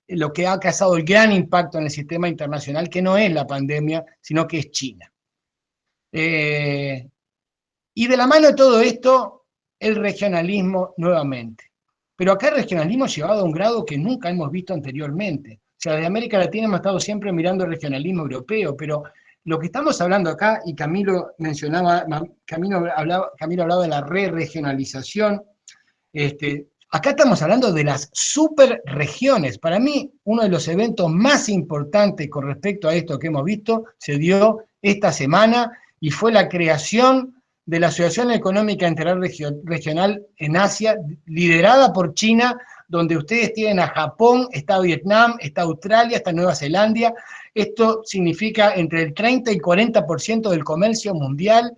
lo que ha causado el gran impacto en el sistema internacional, que no es la pandemia, sino que es China. Y de la mano de todo esto, el regionalismo nuevamente. Pero acá el regionalismo ha llevado a un grado que nunca hemos visto anteriormente. O sea, de América Latina hemos estado siempre mirando el regionalismo europeo, pero lo que estamos hablando acá, y Camilo hablaba de la re-regionalización, acá estamos hablando de las superregiones. Para mí, uno de los eventos más importantes con respecto a esto que hemos visto se dio esta semana, y fue la creación de la Asociación Económica Interregional en Asia, liderada por China, donde ustedes tienen a Japón, está Vietnam, está Australia, está Nueva Zelanda. Esto significa entre el 30 y 40% del comercio mundial,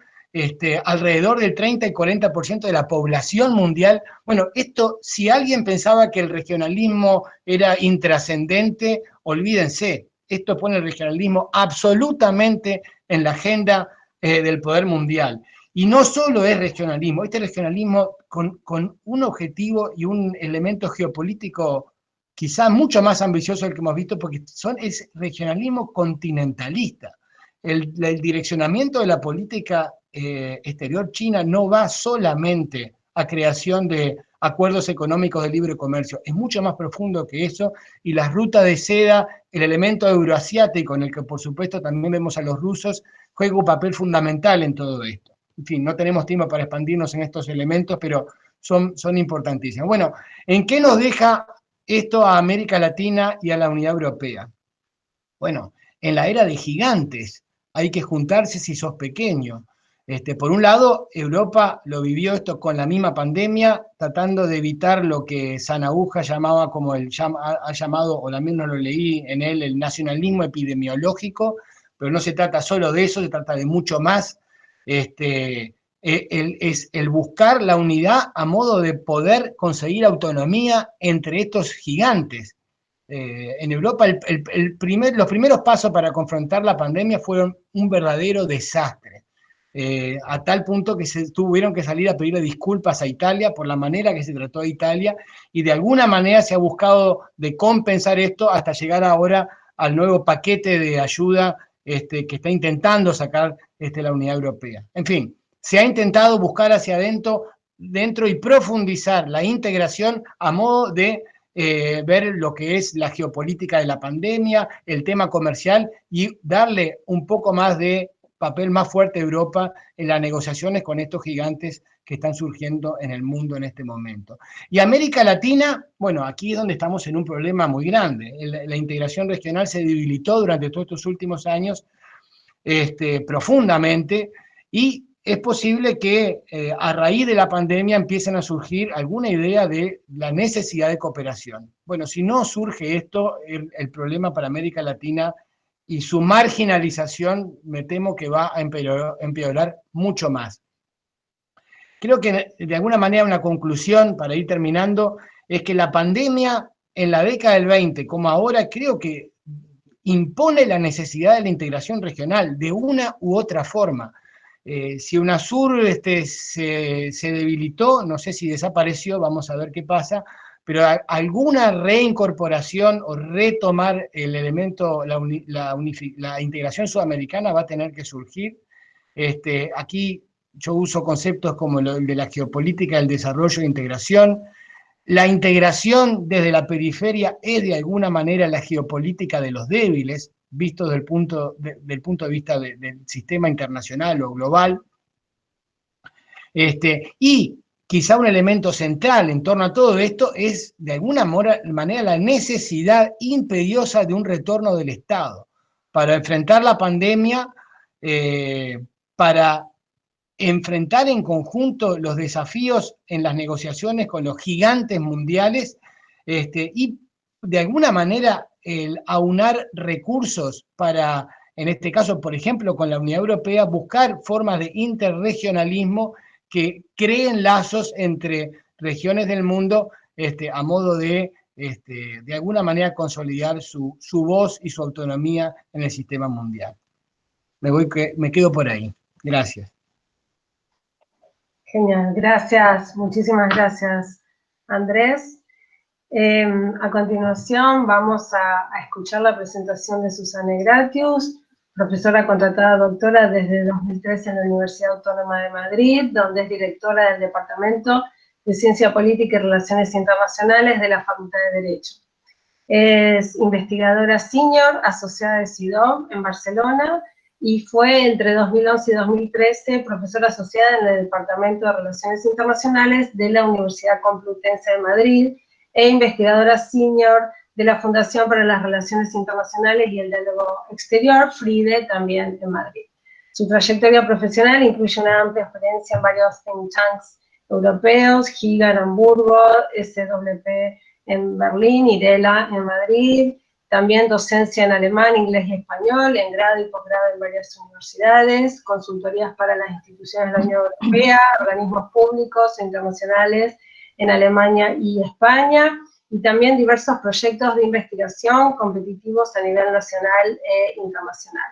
alrededor del 30 y 40% de la población mundial. Bueno, esto, si alguien pensaba que el regionalismo era intrascendente, olvídense. Esto pone el regionalismo absolutamente en la agenda del poder mundial. Y no solo es regionalismo, este regionalismo con un objetivo y un elemento geopolítico quizá mucho más ambicioso del que hemos visto, porque es regionalismo continentalista. El direccionamiento de la política exterior china no va solamente a creación de acuerdos económicos de libre comercio, es mucho más profundo que eso, y las rutas de seda, el elemento euroasiático, en el que por supuesto también vemos a los rusos, juega un papel fundamental en todo esto. En fin, no tenemos tiempo para expandirnos en estos elementos, pero son importantísimos. Bueno, ¿en qué nos deja esto a América Latina y a la Unidad Europea? Bueno, en la era de gigantes hay que juntarse si sos pequeño. Por un lado, Europa lo vivió esto con la misma pandemia, tratando de evitar lo que Sanahuja llamaba ha llamado, o también no lo leí en él, el nacionalismo epidemiológico, pero no se trata solo de eso, se trata de mucho más. es el buscar la unidad a modo de poder conseguir autonomía entre estos gigantes. En Europa los primeros pasos para confrontar la pandemia fueron un verdadero desastre, a tal punto que se tuvieron que salir a pedirle disculpas a Italia por la manera que se trató a Italia, y de alguna manera se ha buscado de compensar esto hasta llegar ahora al nuevo paquete de ayuda que está intentando sacar la Unidad Europea. En fin, se ha intentado buscar hacia dentro y profundizar la integración a modo de ver lo que es la geopolítica de la pandemia, el tema comercial, y darle un poco más de papel más fuerte a Europa en las negociaciones con estos gigantes que están surgiendo en el mundo en este momento. Y América Latina, bueno, aquí es donde estamos en un problema muy grande. La integración regional se debilitó durante todos estos últimos años profundamente, y es posible que a raíz de la pandemia empiecen a surgir alguna idea de la necesidad de cooperación. Bueno, si no surge esto, el problema para América Latina y su marginalización, me temo que va a empeorar mucho más. Creo que de alguna manera una conclusión, para ir terminando, es que la pandemia en la década del 20, como ahora, creo que impone la necesidad de la integración regional de una u otra forma. Si UNASUR se debilitó, no sé si desapareció, vamos a ver qué pasa, pero alguna reincorporación o retomar el elemento, la integración sudamericana va a tener que surgir. Aquí yo uso conceptos como el de la geopolítica del desarrollo e integración. La integración desde la periferia es de alguna manera la geopolítica de los débiles, visto desde el punto de vista del sistema internacional o global. Y quizá un elemento central en torno a todo esto es, de alguna manera, la necesidad imperiosa de un retorno del Estado para enfrentar la pandemia, para enfrentar en conjunto los desafíos en las negociaciones con los gigantes mundiales, y de alguna manera el aunar recursos para, en este caso, por ejemplo, con la Unión Europea, buscar formas de interregionalismo que creen lazos entre regiones del mundo a modo de alguna manera consolidar su voz y su autonomía en el sistema mundial. Me quedo por ahí. Gracias. Genial, gracias, muchísimas gracias, Andrés. A continuación vamos a escuchar la presentación de Susana Gratius, profesora contratada doctora desde 2013 en la Universidad Autónoma de Madrid, donde es directora del Departamento de Ciencia Política y Relaciones Internacionales de la Facultad de Derecho. Es investigadora senior asociada de CIDOB en Barcelona, y fue entre 2011 y 2013 profesora asociada en el Departamento de Relaciones Internacionales de la Universidad Complutense de Madrid e investigadora senior de la Fundación para las Relaciones Internacionales y el Diálogo Exterior, FRIDE, también en Madrid. Su trayectoria profesional incluye una amplia experiencia en varios think tanks europeos, GIGA en Hamburgo, SWP en Berlín, IRELA en Madrid, también docencia en alemán, inglés y español, en grado y posgrado en varias universidades, consultorías para las instituciones de la Unión Europea, organismos públicos e internacionales en Alemania y España, y también diversos proyectos de investigación competitivos a nivel nacional e internacional.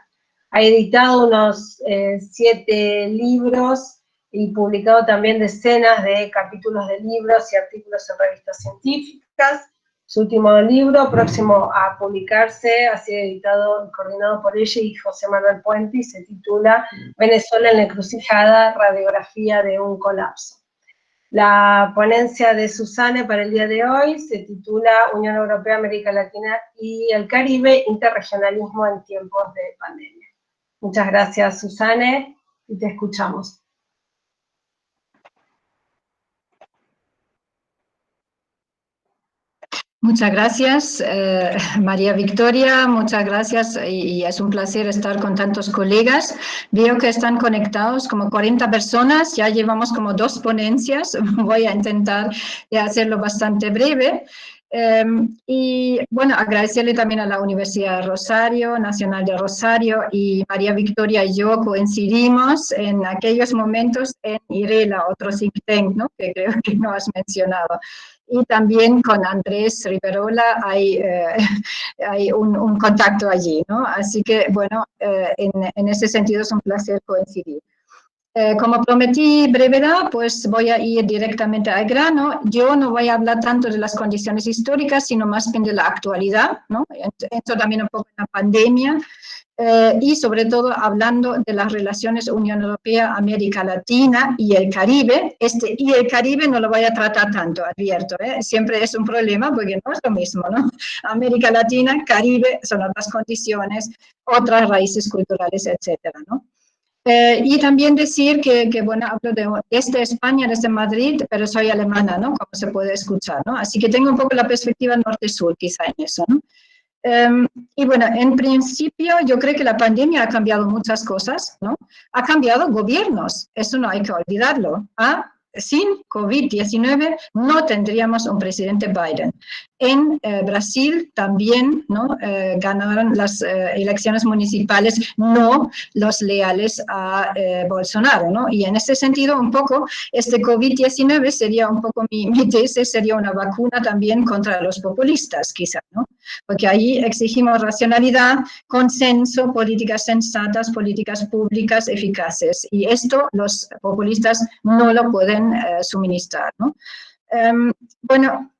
Ha editado unos 7 libros y publicado también decenas de capítulos de libros y artículos en revistas científicas. Su último libro, próximo a publicarse, ha sido editado y coordinado por ella y José Manuel Puente, y se titula Venezuela en la encrucijada, radiografía de un colapso. La ponencia de Susana para el día de hoy se titula Unión Europea, América Latina y el Caribe, interregionalismo en tiempos de pandemia. Muchas gracias, Susana, y te escuchamos. Muchas gracias, María Victoria, muchas gracias, y es un placer estar con tantos colegas. Veo que están conectados como 40 personas, ya llevamos como 2 ponencias, voy a intentar hacerlo bastante breve. Y bueno, agradecerle también a la Universidad de Rosario, Nacional de Rosario, y María Victoria y yo coincidimos en aquellos momentos en IRELA, otro think tank, ¿no? Que creo que no has mencionado. Y también con Andrés Riverola hay un contacto allí, ¿no? Así que, bueno, en ese sentido es un placer coincidir. Como prometí brevedad, pues voy a ir directamente al grano. Yo no voy a hablar tanto de las condiciones históricas, sino más bien de la actualidad, ¿no? Entro también un poco en la pandemia, y sobre todo hablando de las relaciones Unión Europea, América Latina y el Caribe. Y el Caribe no lo voy a tratar tanto, advierto, siempre es un problema porque no es lo mismo, ¿no? América Latina, Caribe son otras condiciones, otras raíces culturales, etcétera, ¿no? Y también decir que bueno, hablo desde España, desde Madrid, pero soy alemana, ¿no? Como se puede escuchar, ¿no? Así que tengo un poco la perspectiva norte-sur, quizá en eso, ¿no? Y bueno, en principio yo creo que la pandemia ha cambiado muchas cosas, ¿no? Ha cambiado gobiernos, eso no hay que olvidarlo. Sin COVID-19 no tendríamos un presidente Biden. En Brasil también, ¿no? Ganaron las elecciones municipales no los leales a Bolsonaro, ¿no? Y en ese sentido un poco este COVID-19 sería un poco mi tesis, sería una vacuna también contra los populistas quizá, ¿no? Porque ahí exigimos racionalidad, consenso, políticas sensatas, políticas públicas eficaces, y esto los populistas no lo pueden suministrar, ¿no? Bueno,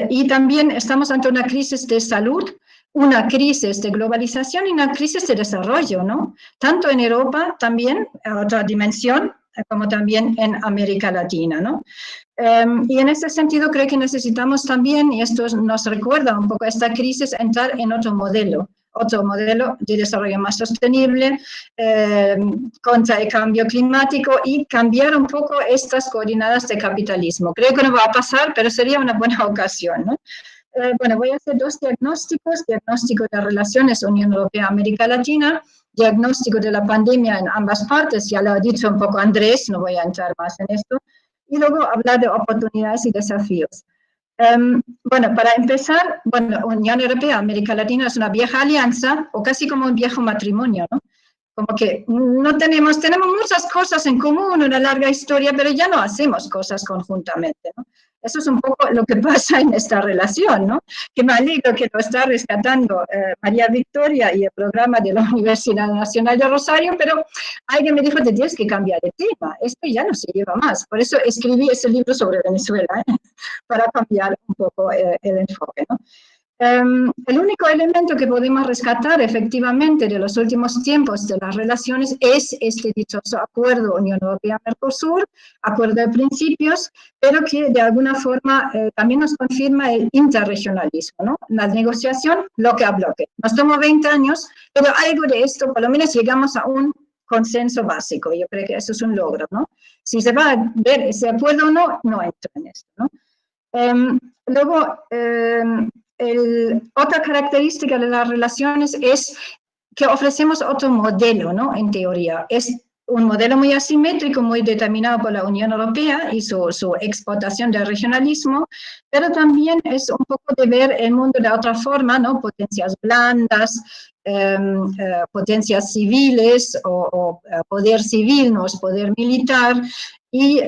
y también estamos ante una crisis de salud, una crisis de globalización y una crisis de desarrollo, ¿no? Tanto en Europa también, a otra dimensión, como también en América Latina, ¿no? Y en ese sentido creo que necesitamos también, y esto nos recuerda un poco a esta crisis, entrar en otro modelo de desarrollo más sostenible, contra el cambio climático, y cambiar un poco estas coordenadas de capitalismo. Creo que no va a pasar, pero sería una buena ocasión, ¿no? Bueno, voy a hacer dos diagnósticos: diagnóstico de relaciones Unión Europea-América Latina, diagnóstico de la pandemia en ambas partes, ya lo ha dicho un poco Andrés, no voy a entrar más en esto, y luego hablar de oportunidades y desafíos. Bueno, para empezar, bueno, Unión Europea, América Latina es una vieja alianza, o casi como un viejo matrimonio, ¿no? Como que tenemos muchas cosas en común, una larga historia, pero ya no hacemos cosas conjuntamente, ¿no? Eso es un poco lo que pasa en esta relación, ¿no? Que me alegro que lo está rescatando María Victoria y el programa de la Universidad Nacional de Rosario, pero alguien me dijo, te tienes que cambiar de tema, esto ya no se lleva más. Por eso escribí ese libro sobre Venezuela, para cambiar un poco el enfoque, ¿no? El único elemento que podemos rescatar efectivamente de los últimos tiempos de las relaciones es este dichoso acuerdo Unión Europea-Mercosur, acuerdo de principios, pero que de alguna forma también nos confirma el interregionalismo, ¿no? La negociación bloque a bloque. Nos tomó 20 años, pero algo de esto, por lo menos llegamos a un consenso básico. Yo creo que eso es un logro, ¿no? Si se va a ver ese acuerdo o no, no entro en esto, ¿no? Luego, otra característica de las relaciones es que ofrecemos otro modelo, ¿no? En teoría. Es un modelo muy asimétrico, muy determinado por la Unión Europea y su exportación del regionalismo, pero también es un poco de ver el mundo de otra forma, ¿no? Potencias blandas, potencias civiles o poder civil, no es poder militar, y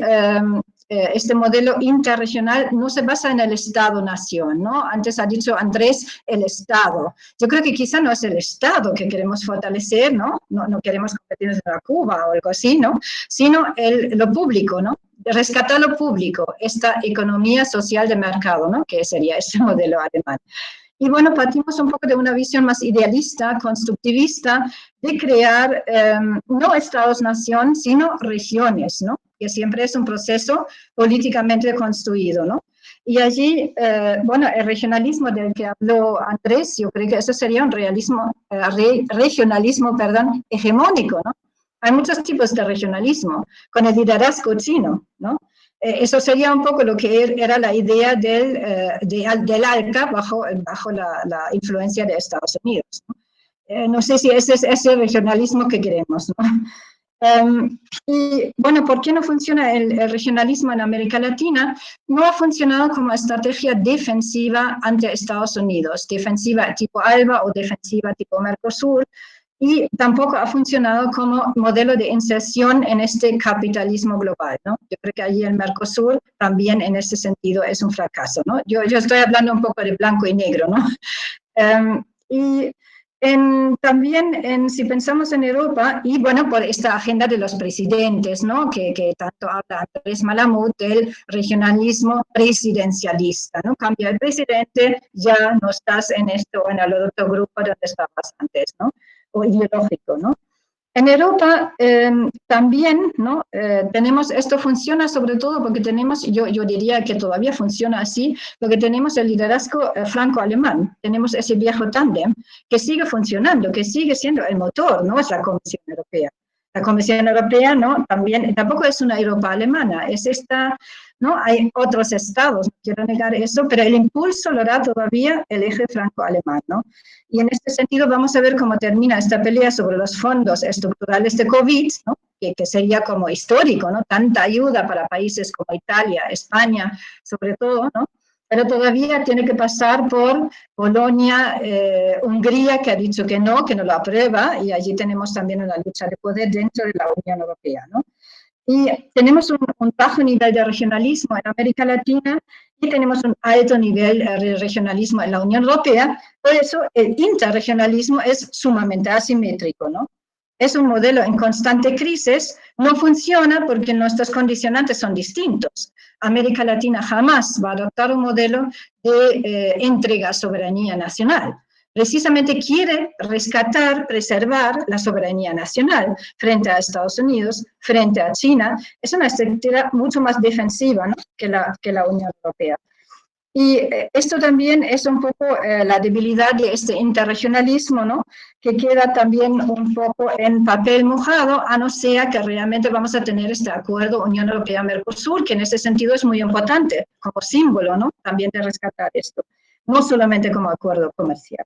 este modelo interregional no se basa en el Estado-nación, ¿no? Antes ha dicho Andrés, el Estado. Yo creo que quizá no es el Estado que queremos fortalecer, ¿no? No queremos competir en Cuba o algo así, ¿no? Sino lo público, ¿no? Rescatar lo público, esta economía social de mercado, ¿no? Que sería ese modelo alemán. Y bueno, partimos un poco de una visión más idealista, constructivista, de crear no estados-nación, sino regiones, ¿no? Que siempre es un proceso políticamente construido, ¿no? Y allí, bueno, el regionalismo del que habló Andrés, yo creo que eso sería un regionalismo, perdón, hegemónico, ¿no? Hay muchos tipos de regionalismo, con el liderazgo chino, ¿no? Eso sería un poco lo que era la idea del ALCA bajo la influencia de Estados Unidos, ¿no? No sé si ese es ese regionalismo que queremos, ¿no? Y bueno, ¿por qué no funciona el regionalismo en América Latina? No ha funcionado como estrategia defensiva ante Estados Unidos, defensiva tipo ALBA o defensiva tipo Mercosur, y tampoco ha funcionado como modelo de inserción en este capitalismo global, ¿no? Yo creo que allí el Mercosur también en ese sentido es un fracaso, ¿no? Yo estoy hablando un poco de blanco y negro, ¿no? Y también si pensamos en Europa, y bueno, por esta agenda de los presidentes, ¿no? Que tanto habla Andrés Malamud del regionalismo presidencialista, ¿no? Cambia el presidente, ya no estás en esto o en el otro grupo donde estabas antes, ¿no? O ideológico, ¿no? En Europa también, ¿no? Tenemos, esto funciona sobre todo porque tenemos, yo diría que todavía funciona así, porque tenemos el liderazgo franco-alemán, tenemos ese viejo tándem que sigue funcionando, que sigue siendo el motor, ¿no? Es la Comisión Europea. La Comisión Europea, ¿no? También, tampoco es una Europa alemana, es esta, ¿no? Hay otros estados, no quiero negar eso, pero el impulso lo da todavía el eje franco-alemán, ¿no? Y en este sentido vamos a ver cómo termina esta pelea sobre los fondos estructurales de COVID, ¿no? que sería como histórico, ¿no? Tanta ayuda para países como Italia, España, sobre todo, ¿no? Pero todavía tiene que pasar por Polonia, Hungría, que ha dicho que no lo aprueba, y allí tenemos también una lucha de poder dentro de la Unión Europea, ¿no? Y tenemos un bajo nivel de regionalismo en América Latina y tenemos un alto nivel de regionalismo en la Unión Europea. Por eso el interregionalismo es sumamente asimétrico, ¿no? Es un modelo en constante crisis, no funciona porque nuestros condicionantes son distintos. América Latina jamás va a adoptar un modelo de entrega a soberanía nacional. Precisamente quiere rescatar, preservar la soberanía nacional frente a Estados Unidos, frente a China. Es una estructura mucho más defensiva, ¿no? que la Unión Europea. Y esto también es un poco la debilidad de este interregionalismo, ¿no? que queda también un poco en papel mojado, a no ser que realmente vamos a tener este acuerdo Unión Europea-Mercosur, que en ese sentido es muy importante, como símbolo, ¿no? también de rescatar esto, no solamente como acuerdo comercial.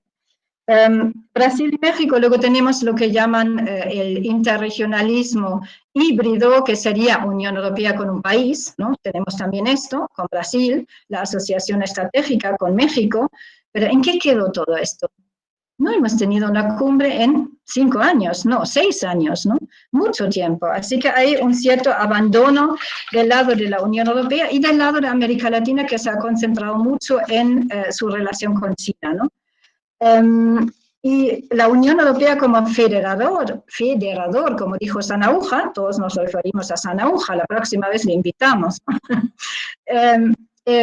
Brasil y México, luego tenemos lo que llaman el interregionalismo híbrido, que sería Unión Europea con un país, ¿no? Tenemos también esto con Brasil, la asociación estratégica con México, pero ¿en qué quedó todo esto? No hemos tenido una cumbre en 5 años, no, 6 años, ¿no? Mucho tiempo. Así que hay un cierto abandono del lado de la Unión Europea y del lado de América Latina, que se ha concentrado mucho en su relación con China, ¿no? Y la Unión Europea como federador, como dijo Sanauja, todos nos referimos a Sanauja, la próxima vez le invitamos,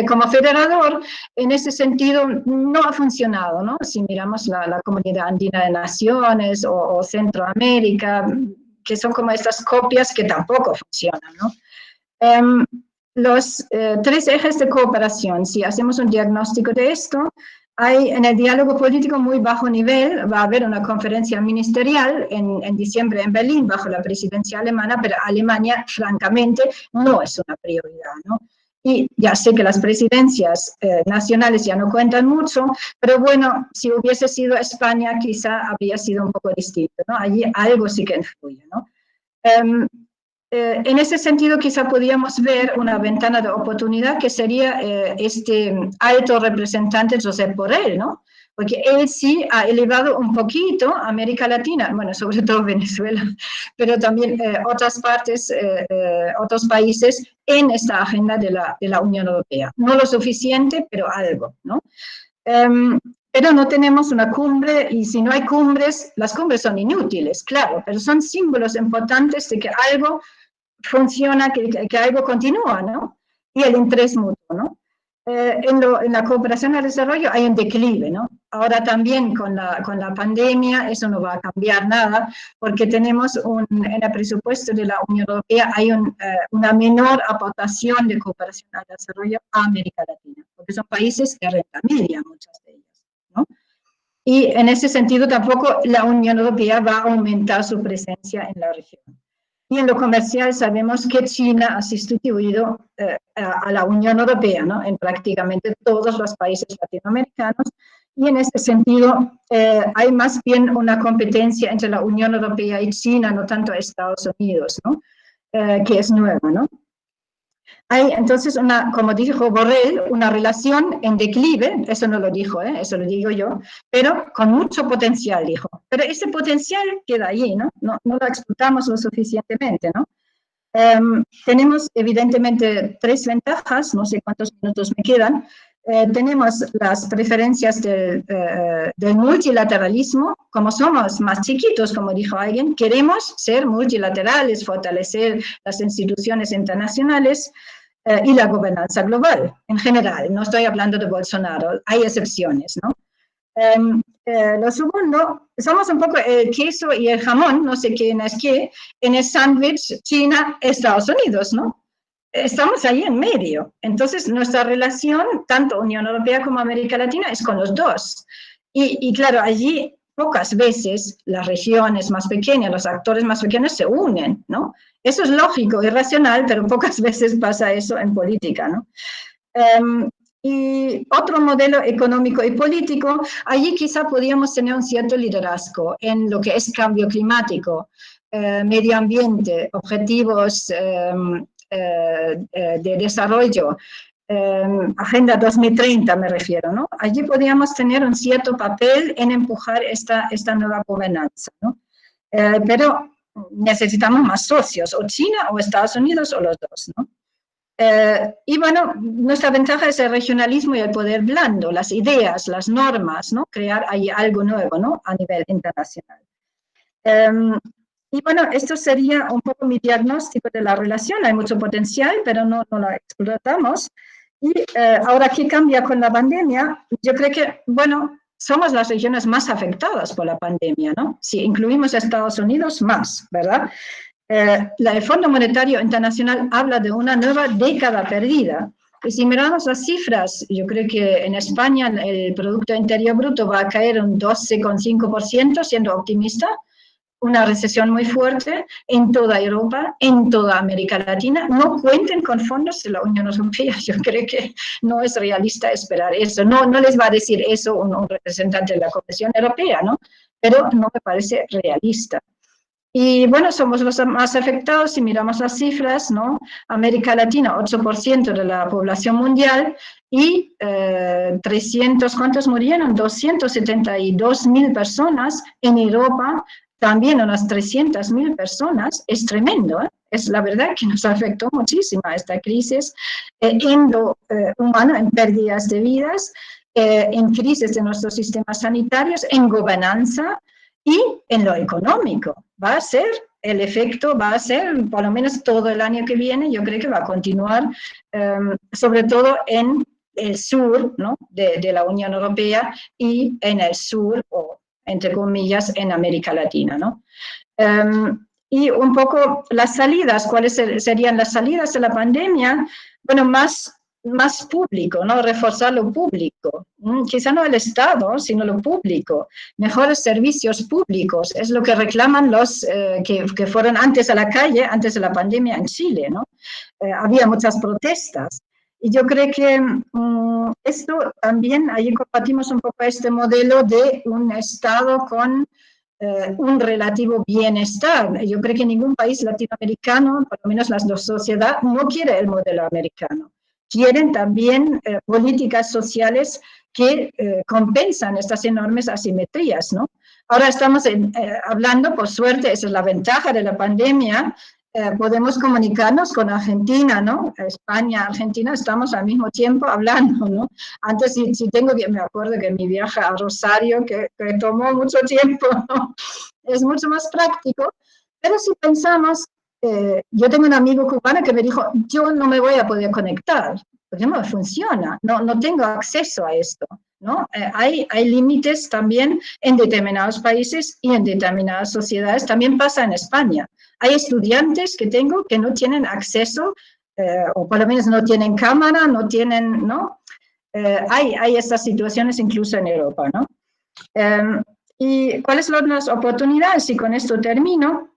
como federador, en ese sentido no ha funcionado, ¿no? Si miramos la Comunidad Andina de Naciones o Centroamérica, que son como estas copias que tampoco funcionan, ¿no? Los 3 ejes de cooperación, si hacemos un diagnóstico de esto, hay en el diálogo político muy bajo nivel, va a haber una conferencia ministerial en diciembre en Berlín bajo la presidencia alemana, pero Alemania francamente no es una prioridad, ¿no? Y ya sé que las presidencias nacionales ya no cuentan mucho, pero bueno, si hubiese sido España quizá habría sido un poco distinto, ¿no? Allí algo sí que influye, ¿no? En ese sentido, quizá podríamos ver una ventana de oportunidad que sería este alto representante Josep Borrell, ¿no? Porque él sí ha elevado un poquito a América Latina, bueno, sobre todo Venezuela, pero también otras partes, otros países en esta agenda de la Unión Europea. No lo suficiente, pero algo, ¿no? Pero no tenemos una cumbre, y si no hay cumbres, las cumbres son inútiles, claro, pero son símbolos importantes de que algo funciona, que algo continúa, ¿no? Y el interés mutuo, ¿no? En la cooperación al desarrollo hay un declive, ¿no? Ahora también con la pandemia eso no va a cambiar nada, porque tenemos en el presupuesto de la Unión Europea hay una menor aportación de cooperación al desarrollo a América Latina, porque son países de renta media, muchas de ellas, ¿no? Y en ese sentido tampoco la Unión Europea va a aumentar su presencia en la región. Y en lo comercial sabemos que China ha sustituido a la Unión Europea, ¿no? En prácticamente todos los países latinoamericanos, Y en ese sentido, hay más bien una competencia entre la Unión Europea y China, no tanto Estados Unidos, ¿no? Que es nueva, ¿no? Hay entonces, como dijo Borrell, una relación en declive, eso no lo dijo, eso lo digo yo, pero con mucho potencial, dijo. Pero ese potencial queda allí, ¿no? No lo explotamos lo suficientemente, ¿no? Tenemos evidentemente 3 ventajas, no sé cuántos minutos me quedan. Tenemos las preferencias del multilateralismo. Como somos más chiquitos, como dijo alguien, queremos ser multilaterales, fortalecer las instituciones internacionales y la gobernanza global en general. No estoy hablando de Bolsonaro, hay excepciones, ¿no? Lo segundo, somos un poco el queso y el jamón, no sé quién es qué, en el sándwich China-Estados Unidos, ¿no? Estamos ahí en medio. Entonces, nuestra relación, tanto Unión Europea como América Latina, es con los dos. Y claro, allí pocas veces las regiones más pequeñas, los actores más pequeños se unen, ¿no? Eso es lógico y racional, pero pocas veces pasa eso en política, ¿no? Y otro modelo económico y político, allí quizá podríamos tener un cierto liderazgo en lo que es cambio climático, medio ambiente, objetivos de desarrollo, Agenda 2030 me refiero, ¿no? Allí podríamos tener un cierto papel en empujar esta nueva gobernanza, ¿no? Pero necesitamos más socios, o China o Estados Unidos o los dos, ¿no? Y bueno, nuestra ventaja es el regionalismo y el poder blando, las ideas, las normas, ¿no? Crear ahí algo nuevo, ¿no? A nivel internacional. Y bueno, esto sería un poco mi diagnóstico de la relación. Hay mucho potencial, pero no lo explotamos. Y ahora, ¿qué cambia con la pandemia? Yo creo que, bueno, somos las regiones más afectadas por la pandemia, ¿no? Si incluimos a Estados Unidos, más, ¿verdad? El Fondo Monetario Internacional habla de una nueva década perdida. Y si miramos las cifras, yo creo que en España el Producto Interior Bruto va a caer un 12,5%, siendo optimista, una recesión muy fuerte en toda Europa, en toda América Latina. No cuenten con fondos de la Unión Europea, yo creo que no es realista esperar eso. No les va a decir eso un representante de la Comisión Europea, ¿no? Pero no me parece realista. Y bueno, somos los más afectados si miramos las cifras, ¿no? América Latina, 8% de la población mundial y 300, ¿cuántos murieron? 272.000 personas. En Europa también unas 300.000 personas. Es tremendo, ¿eh? Es la verdad que nos afectó muchísimo esta crisis en lo humano, en pérdidas de vidas, en crisis de nuestros sistemas sanitarios, en gobernanza, y en lo económico, va a ser, el efecto va a ser, por lo menos todo el año que viene, yo creo que va a continuar, sobre todo en el sur, ¿no? de la Unión Europea y en el sur, o entre comillas, en América Latina, ¿no? Y un poco las salidas, ¿cuáles serían las salidas de la pandemia? Bueno, más público, ¿no? Reforzar lo público. Quizá no el Estado, sino lo público. Mejores servicios públicos, es lo que reclaman los que fueron antes a la calle, antes de la pandemia en Chile, ¿no? Había muchas protestas. Y yo creo que esto también, ahí compartimos un poco este modelo de un Estado con un relativo bienestar. Yo creo que ningún país latinoamericano, por lo menos la sociedad, no quiere el modelo americano. Quieren también políticas sociales que compensan estas enormes asimetrías, ¿no? Ahora estamos hablando, por suerte, esa es la ventaja de la pandemia, podemos comunicarnos con Argentina, ¿no? España, Argentina, estamos al mismo tiempo hablando, ¿no? Antes, si tengo que, me acuerdo que mi viaje a Rosario, que tomó mucho tiempo, ¿no? Es mucho más práctico, pero si pensamos, yo tengo un amigo cubano que me dijo, yo no me voy a poder conectar, porque no funciona, no tengo acceso a esto, ¿no? Hay límites también en determinados países y en determinadas sociedades, también pasa en España. Hay estudiantes que tengo que no tienen acceso, o por lo menos no tienen cámara, no tienen, ¿no? Hay estas situaciones incluso en Europa, ¿no? ¿Y cuáles son las oportunidades? Y con esto termino.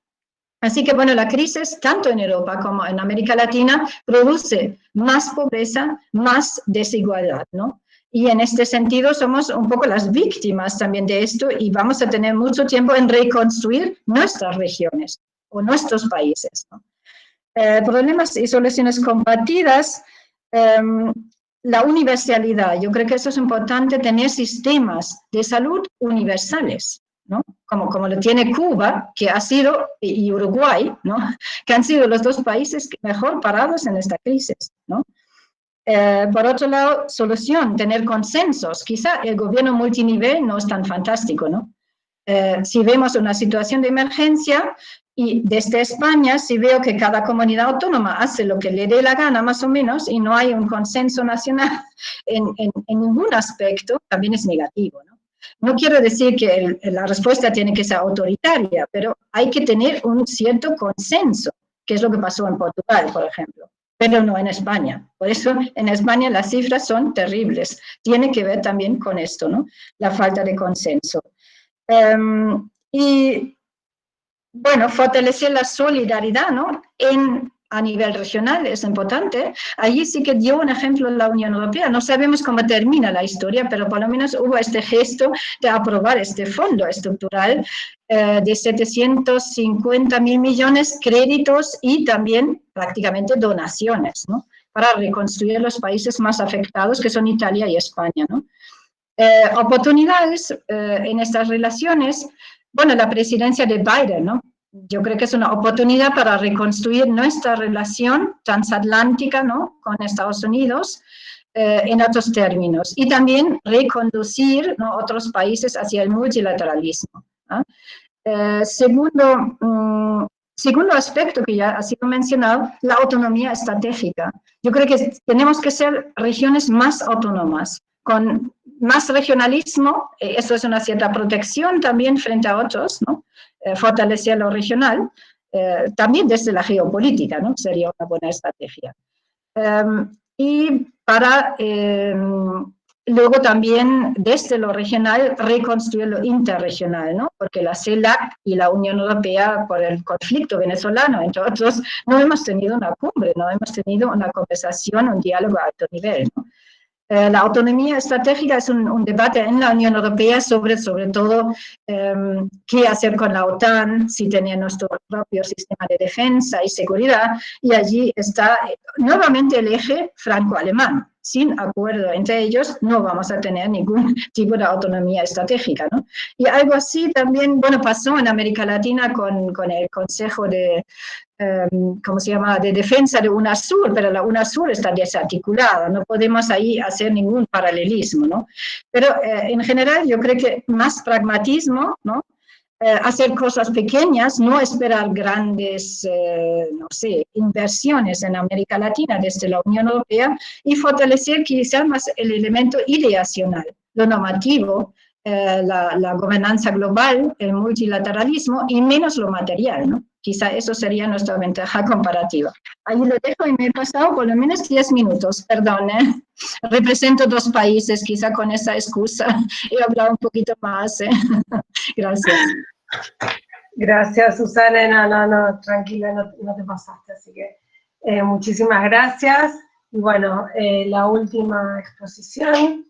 Así que, bueno, la crisis, tanto en Europa como en América Latina, produce más pobreza, más desigualdad, ¿no? Y en este sentido somos un poco las víctimas también de esto y vamos a tener mucho tiempo en reconstruir nuestras regiones o nuestros países, ¿no? Problemas y soluciones compartidas, la universalidad. Yo creo que eso es importante, tener sistemas de salud universales, ¿no? Como lo tiene Cuba, que ha sido, y Uruguay, ¿no? Que han sido los dos países mejor parados en esta crisis, ¿no? Por otro lado, solución, tener consensos. Quizá el gobierno multinivel no es tan fantástico, ¿no? Si vemos una situación de emergencia y desde España, si veo que cada comunidad autónoma hace lo que le dé la gana más o menos y no hay un consenso nacional en ningún aspecto, también es negativo, ¿no? No quiero decir que la respuesta tiene que ser autoritaria, pero hay que tener un cierto consenso, que es lo que pasó en Portugal, por ejemplo, pero no en España. Por eso en España las cifras son terribles. Tiene que ver también con esto, ¿no? La falta de consenso. Y bueno, fortalecer la solidaridad, ¿no? A nivel regional es importante. Allí sí que dio un ejemplo la Unión Europea. No sabemos cómo termina la historia, pero por lo menos hubo este gesto de aprobar este fondo estructural de 750.000 millones, créditos y también prácticamente donaciones, ¿no? Para reconstruir los países más afectados, que son Italia y España, ¿no? Oportunidades en estas relaciones, bueno, la presidencia de Biden, ¿no? Yo creo que es una oportunidad para reconstruir nuestra relación transatlántica, ¿no? Con Estados Unidos, en otros términos, y también reconducir, ¿no? Otros países hacia el multilateralismo, ¿no? Segundo aspecto que ya ha sido mencionado, la autonomía estratégica. Yo creo que tenemos que ser regiones más autónomas, con más regionalismo, eso es una cierta protección también frente a otros, ¿no? Fortalecer lo regional, también desde la geopolítica, ¿no? Sería una buena estrategia. Y para luego también desde lo regional reconstruir lo interregional, ¿no? Porque la CELAC y la Unión Europea, por el conflicto venezolano, entre otros, no hemos tenido una cumbre, no hemos tenido una conversación, un diálogo a alto nivel, ¿no? La autonomía estratégica es un debate en la Unión Europea sobre todo qué hacer con la OTAN, si tener nuestro propio sistema de defensa y seguridad, y allí está nuevamente el eje franco-alemán. Sin acuerdo entre ellos no vamos a tener ningún tipo de autonomía estratégica, ¿no? Y algo así también, bueno, pasó en América Latina con el Consejo de, ¿cómo se llama?, de defensa de UNASUR, pero la UNASUR está desarticulada, no podemos ahí hacer ningún paralelismo, ¿no? Pero en general yo creo que más pragmatismo, ¿no? Hacer cosas pequeñas, no esperar grandes, no sé, inversiones en América Latina desde la Unión Europea y fortalecer quizás más el elemento ideacional, lo normativo, la gobernanza global, el multilateralismo y menos lo material, ¿no? Quizá eso sería nuestra ventaja comparativa. Ahí lo dejo y me he pasado por lo menos 10 minutos, perdón, ¿eh? Represento 2 países, quizá con esa excusa he hablado un poquito más, ¿eh? Gracias. Gracias, Susana. No, tranquila, no te pasaste, así que muchísimas gracias. Y bueno, la última exposición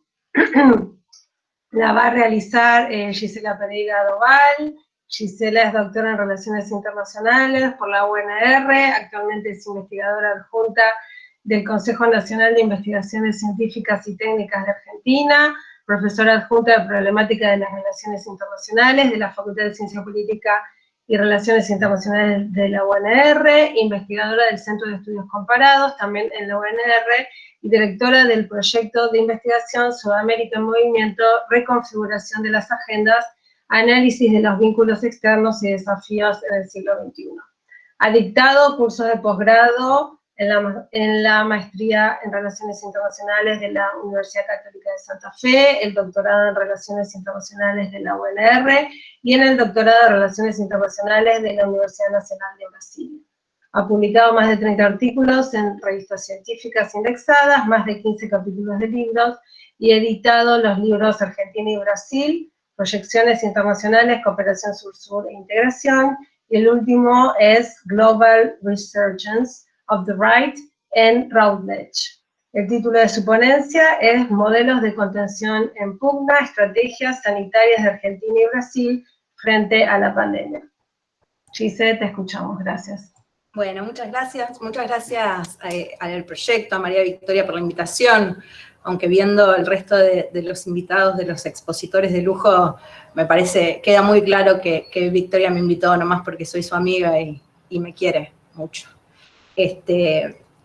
la va a realizar Gisela Pereira Doval. Gisela es doctora en Relaciones Internacionales por la UNR, actualmente es investigadora adjunta del Consejo Nacional de Investigaciones Científicas y Técnicas de Argentina, profesora adjunta de Problemática de las Relaciones Internacionales de la Facultad de Ciencia Política y Relaciones Internacionales de la UNR, investigadora del Centro de Estudios Comparados, también en la UNR, y directora del proyecto de investigación Sudamérica en Movimiento, Reconfiguración de las Agendas, Análisis de los Vínculos Externos y Desafíos en el siglo XXI. Ha dictado cursos de posgrado en la maestría en Relaciones Internacionales de la Universidad Católica de Santa Fe, el doctorado en Relaciones Internacionales de la UNR y en el doctorado en Relaciones Internacionales de la Universidad Nacional de Brasil. Ha publicado más de 30 artículos en revistas científicas indexadas, más de 15 capítulos de libros y editado los libros Argentina y Brasil, Proyecciones Internacionales, Cooperación Sur-Sur e Integración, y el último es Global Resurgence of the Right en Routledge. El título de su ponencia es Modelos de contención en pugna, estrategias sanitarias de Argentina y Brasil frente a la pandemia. Gise, te escuchamos, gracias. Bueno, muchas gracias al proyecto, a María Victoria por la invitación, aunque viendo el resto de los invitados, de los expositores de lujo, me parece, queda muy claro que Victoria me invitó nomás porque soy su amiga y me quiere mucho.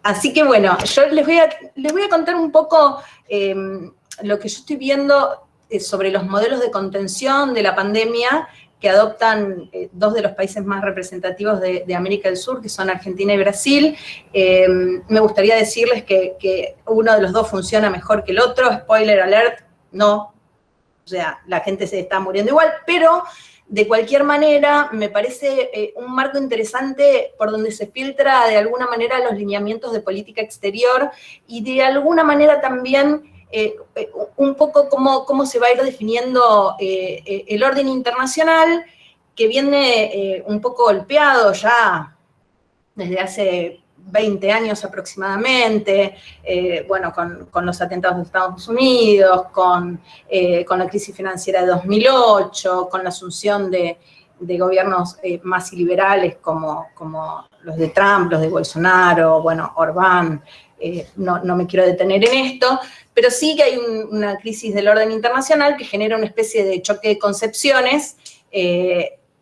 Así que bueno, yo les voy a contar un poco lo que yo estoy viendo sobre los modelos de contención de la pandemia que adoptan dos de los países más representativos de América del Sur, que son Argentina y Brasil. Me gustaría decirles que uno de los dos funciona mejor que el otro. Spoiler alert, no. O sea, la gente se está muriendo igual, pero de cualquier manera me parece un marco interesante por donde se filtra de alguna manera los lineamientos de política exterior y de alguna manera también un poco cómo se va a ir definiendo el orden internacional, que viene un poco golpeado ya desde hace 20 años aproximadamente, bueno, con los atentados de Estados Unidos, con la crisis financiera de 2008, con la asunción de gobiernos más iliberales como los de Trump, los de Bolsonaro, bueno, Orbán. No me quiero detener en esto, pero sí que hay una crisis del orden internacional que genera una especie de choque de concepciones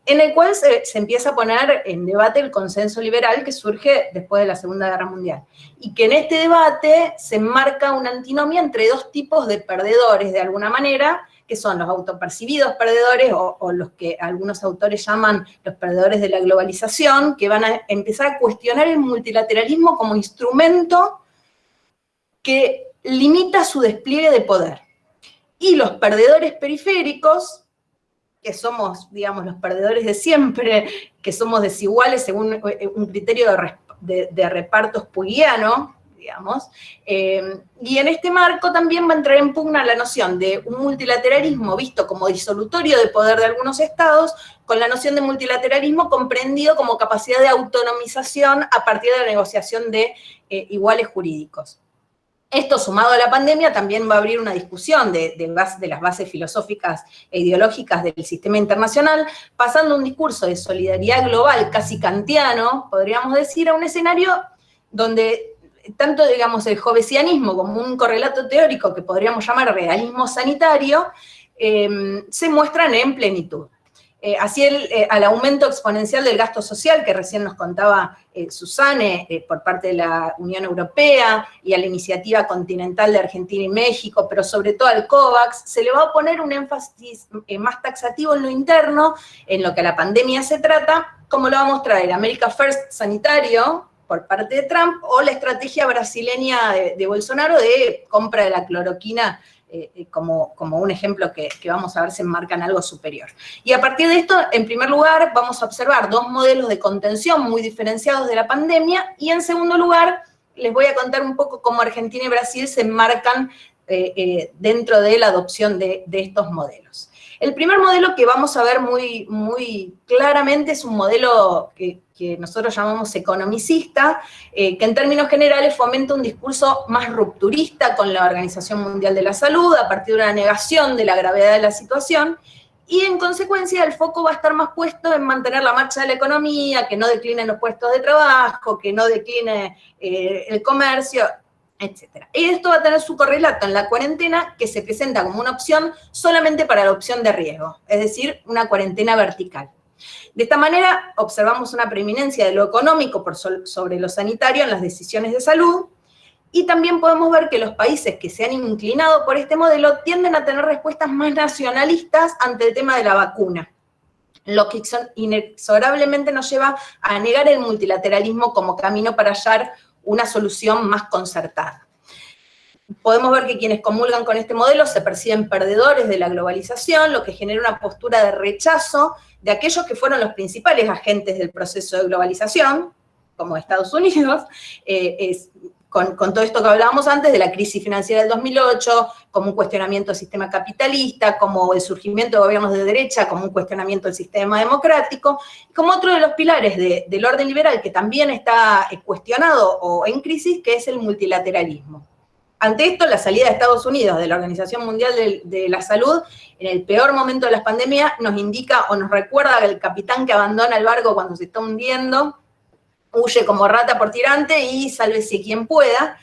en el cual se empieza a poner en debate el consenso liberal que surge después de la Segunda Guerra Mundial. Y que en este debate se enmarca una antinomia entre dos tipos de perdedores, de alguna manera, que son los autopercibidos perdedores, o los que algunos autores llaman los perdedores de la globalización, que van a empezar a cuestionar el multilateralismo como instrumento que limita su despliegue de poder. Y los perdedores periféricos, que somos, digamos, los perdedores de siempre, que somos desiguales según un criterio de reparto spugiano, digamos, y en este marco también va a entrar en pugna la noción de un multilateralismo visto como disolutorio de poder de algunos estados, con la noción de multilateralismo comprendido como capacidad de autonomización a partir de la negociación de iguales jurídicos. Esto, sumado a la pandemia, también va a abrir una discusión de las bases filosóficas e ideológicas del sistema internacional, pasando un discurso de solidaridad global casi kantiano, podríamos decir, a un escenario donde tanto, digamos, el jovesianismo como un correlato teórico que podríamos llamar realismo sanitario, se muestran en plenitud. Así al aumento exponencial del gasto social que recién nos contaba Susane por parte de la Unión Europea y a la iniciativa continental de Argentina y México, pero sobre todo al COVAX, se le va a poner un énfasis más taxativo en lo interno, en lo que a la pandemia se trata, como lo va a mostrar el America First sanitario por parte de Trump o la estrategia brasileña de Bolsonaro de compra de la cloroquina como un ejemplo que vamos a ver se enmarca en algo superior. Y a partir de esto, en primer lugar, vamos a observar dos modelos de contención muy diferenciados de la pandemia, y en segundo lugar, les voy a contar un poco cómo Argentina y Brasil se enmarcan dentro de la adopción de estos modelos. El primer modelo que vamos a ver muy claramente es un modelo que nosotros llamamos economicista, que en términos generales fomenta un discurso más rupturista con la Organización Mundial de la Salud, a partir de una negación de la gravedad de la situación, y en consecuencia el foco va a estar más puesto en mantener la marcha de la economía, que no declinen los puestos de trabajo, que no decline el comercio, etc. Y esto va a tener su correlato en la cuarentena, que se presenta como una opción solamente para la opción de riesgo, es decir, una cuarentena vertical. De esta manera, observamos una preeminencia de lo económico sobre lo sanitario en las decisiones de salud, y también podemos ver que los países que se han inclinado por este modelo tienden a tener respuestas más nacionalistas ante el tema de la vacuna, lo que inexorablemente nos lleva a negar el multilateralismo como camino para hallar una solución más concertada. Podemos ver que quienes comulgan con este modelo se perciben perdedores de la globalización, lo que genera una postura de rechazo de aquellos que fueron los principales agentes del proceso de globalización, como Estados Unidos, con todo esto que hablábamos antes de la crisis financiera del 2008, como un cuestionamiento del sistema capitalista, como el surgimiento de gobiernos de derecha, como un cuestionamiento del sistema democrático, y como otro de los pilares del orden liberal que también está cuestionado o en crisis, que es el multilateralismo. Ante esto, la salida de Estados Unidos de la Organización Mundial de la Salud, en el peor momento de las pandemias, nos indica o nos recuerda que el capitán que abandona el barco cuando se está hundiendo, huye como rata por tirante y sálvese quien pueda.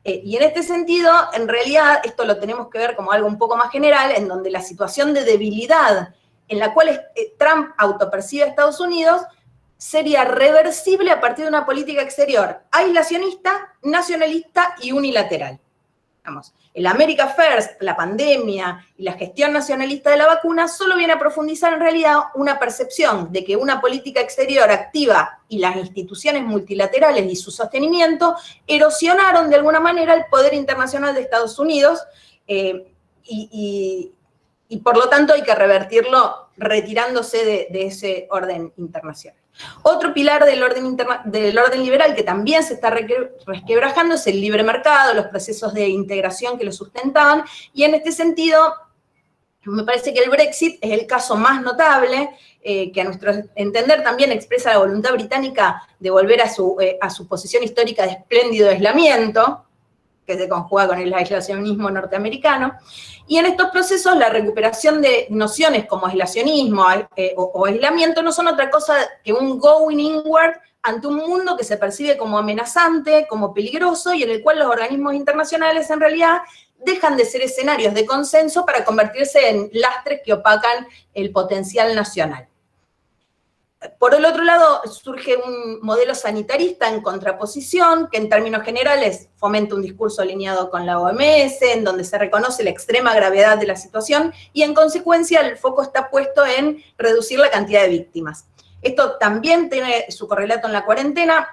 Y en este sentido, en realidad, esto lo tenemos que ver como algo un poco más general, en donde la situación de debilidad en la cual Trump autopercibe a Estados Unidos sería reversible a partir de una política exterior aislacionista, nacionalista y unilateral. Vamos, el America First, la pandemia y la gestión nacionalista de la vacuna solo viene a profundizar en realidad una percepción de que una política exterior activa y las instituciones multilaterales y su sostenimiento erosionaron de alguna manera el poder internacional de Estados Unidos y por lo tanto hay que revertirlo retirándose de ese orden internacional. Otro pilar del orden liberal que también se está resquebrajando es el libre mercado, los procesos de integración que lo sustentaban, y en este sentido me parece que el Brexit es el caso más notable, que a nuestro entender también expresa la voluntad británica de volver a su posición histórica de espléndido aislamiento, que se conjuga con el aislacionismo norteamericano, y en estos procesos la recuperación de nociones como aislacionismo o aislamiento no son otra cosa que un going inward ante un mundo que se percibe como amenazante, como peligroso, y en el cual los organismos internacionales en realidad dejan de ser escenarios de consenso para convertirse en lastres que opacan el potencial nacional. Por el otro lado, surge un modelo sanitarista en contraposición, que en términos generales fomenta un discurso alineado con la OMS, en donde se reconoce la extrema gravedad de la situación, y en consecuencia el foco está puesto en reducir la cantidad de víctimas. Esto también tiene su correlato en la cuarentena,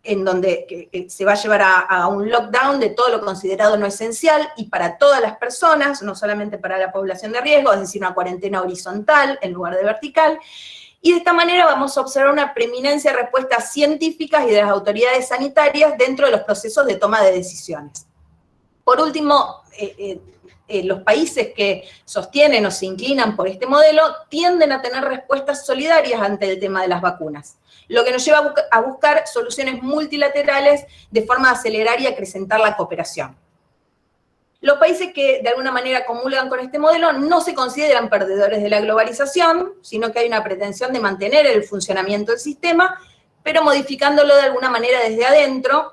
en donde se va a llevar a un lockdown de todo lo considerado no esencial, y para todas las personas, no solamente para la población de riesgo, es decir, una cuarentena horizontal en lugar de vertical. Y de esta manera vamos a observar una preeminencia de respuestas científicas y de las autoridades sanitarias dentro de los procesos de toma de decisiones. Por último, los países que sostienen o se inclinan por este modelo tienden a tener respuestas solidarias ante el tema de las vacunas, lo que nos lleva a buscar soluciones multilaterales de forma a acelerar y acrecentar la cooperación. Los países que de alguna manera comulgan con este modelo no se consideran perdedores de la globalización, sino que hay una pretensión de mantener el funcionamiento del sistema, pero modificándolo de alguna manera desde adentro.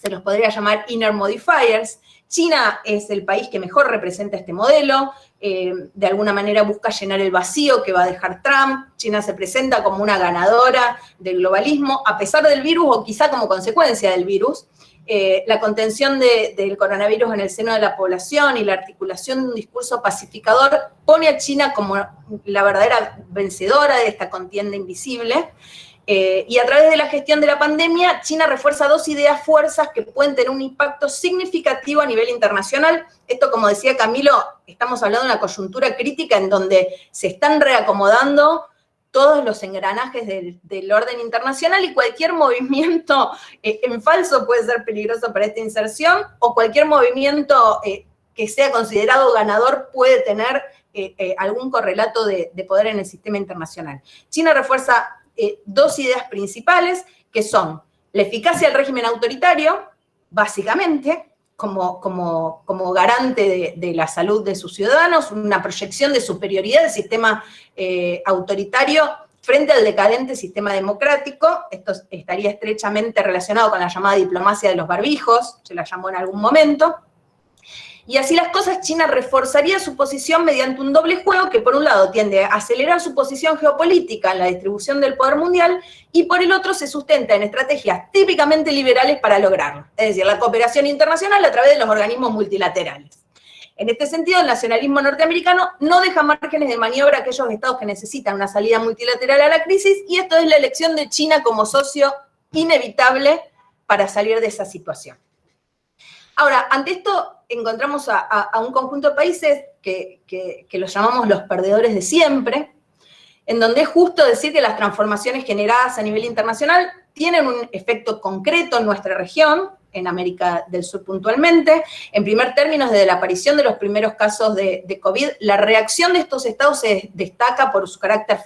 Se los podría llamar inner modifiers. China es el país que mejor representa este modelo, de alguna manera busca llenar el vacío que va a dejar Trump. China se presenta como una ganadora del globalismo, a pesar del virus o quizá como consecuencia del virus. La contención del coronavirus en el seno de la población y la articulación de un discurso pacificador pone a China como la verdadera vencedora de esta contienda invisible. Y a través de la gestión de la pandemia, China refuerza dos fuerzas que pueden tener un impacto significativo a nivel internacional. Esto, como decía Camilo, estamos hablando de una coyuntura crítica en donde se están reacomodando todos los engranajes del orden internacional, y cualquier movimiento en falso puede ser peligroso para esta inserción, o cualquier movimiento que sea considerado ganador puede tener algún correlato de poder en el sistema internacional. China refuerza dos ideas principales, que son la eficacia del régimen autoritario, básicamente, como garante de la salud de sus ciudadanos, una proyección de superioridad del sistema autoritario frente al decadente sistema democrático. Esto estaría estrechamente relacionado con la llamada diplomacia de los barbijos, se la llamó en algún momento. Y así las cosas, China reforzaría su posición mediante un doble juego que por un lado tiende a acelerar su posición geopolítica en la distribución del poder mundial, y por el otro se sustenta en estrategias típicamente liberales para lograrlo, es decir, la cooperación internacional a través de los organismos multilaterales. En este sentido, el nacionalismo norteamericano no deja márgenes de maniobra a aquellos estados que necesitan una salida multilateral a la crisis, y esto es la elección de China como socio inevitable para salir de esa situación. Ahora, ante esto encontramos a un conjunto de países que los llamamos los perdedores de siempre, en donde es justo decir que las transformaciones generadas a nivel internacional tienen un efecto concreto en nuestra región, en América del Sur puntualmente. En primer término, desde la aparición de los primeros casos de COVID, la reacción de estos estados se destaca por su carácter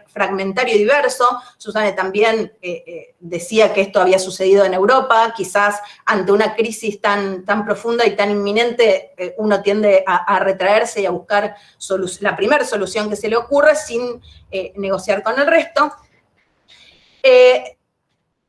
fragmentario y diverso. Susana también decía que esto había sucedido en Europa, quizás ante una crisis tan profunda y tan inminente, uno tiende a retraerse y a buscar la primera solución que se le ocurre sin negociar con el resto.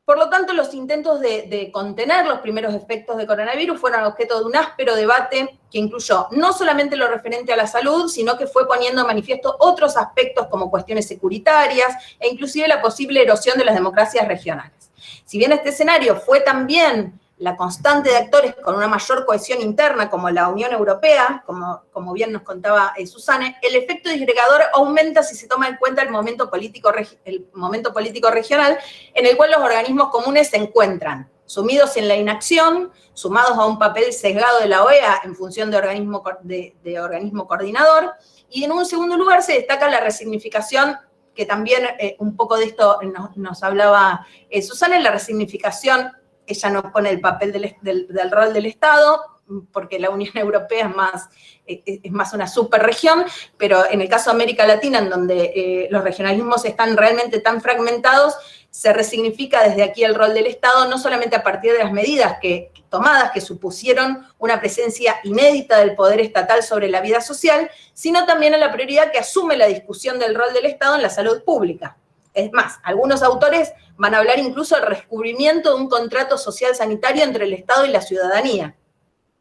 Por lo tanto, los intentos de contener los primeros efectos de coronavirus fueron objeto de un áspero debate que incluyó no solamente lo referente a la salud, sino que fue poniendo de manifiesto otros aspectos como cuestiones securitarias e inclusive la posible erosión de las democracias regionales. Si bien este escenario fue también la constante de actores con una mayor cohesión interna, como la Unión Europea, como bien nos contaba Susana, el efecto disgregador aumenta si se toma en cuenta el momento político regional en el cual los organismos comunes se encuentran sumidos en la inacción, sumados a un papel sesgado de la OEA en función de organismo coordinador, y en un segundo lugar se destaca la resignificación, que también un poco de esto nos hablaba Susana, la resignificación. Ella nos pone el papel del rol del Estado, porque la Unión Europea es más una superregión, pero en el caso de América Latina, en donde los regionalismos están realmente tan fragmentados, se resignifica desde aquí el rol del Estado, no solamente a partir de las medidas tomadas que supusieron una presencia inédita del poder estatal sobre la vida social, sino también a la prioridad que asume la discusión del rol del Estado en la salud pública. Es más, algunos autores van a hablar incluso del descubrimiento de un contrato social sanitario entre el Estado y la ciudadanía.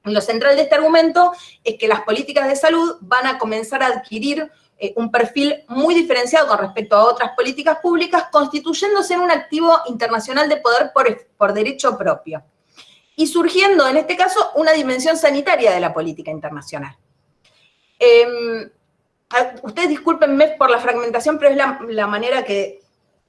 Lo central de este argumento es que las políticas de salud van a comenzar a adquirir un perfil muy diferenciado con respecto a otras políticas públicas, constituyéndose en un activo internacional de poder por derecho propio. Y surgiendo, en este caso, una dimensión sanitaria de la política internacional. Ustedes discúlpenme por la fragmentación, pero es la manera que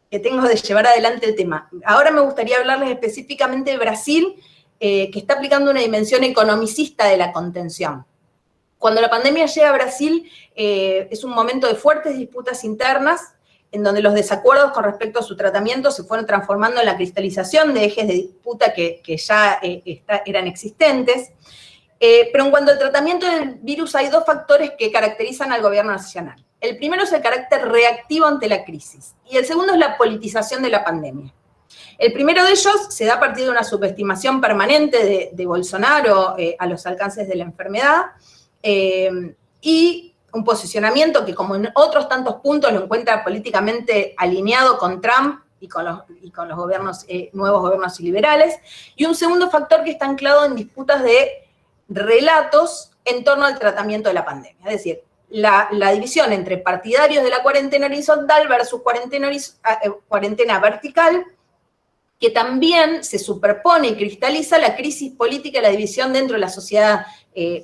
tengo de llevar adelante el tema. Ahora me gustaría hablarles específicamente de Brasil, que está aplicando una dimensión economicista de la contención. Cuando la pandemia llega a Brasil, es un momento de fuertes disputas internas, en donde los desacuerdos con respecto a su tratamiento se fueron transformando en la cristalización de ejes de disputa que ya eran existentes. Pero en cuanto al tratamiento del virus, hay dos factores que caracterizan al gobierno nacional. El primero es el carácter reactivo ante la crisis, y el segundo es la politización de la pandemia. El primero de ellos se da a partir de una subestimación permanente de Bolsonaro a los alcances de la enfermedad, y un posicionamiento que, como en otros tantos puntos, lo encuentra políticamente alineado con Trump y con los gobiernos, nuevos gobiernos liberales, y un segundo factor que está anclado en disputas de relatos en torno al tratamiento de la pandemia. Es decir, la división entre partidarios de la cuarentena horizontal versus cuarentena vertical, que también se superpone y cristaliza la crisis política y la división dentro de la sociedad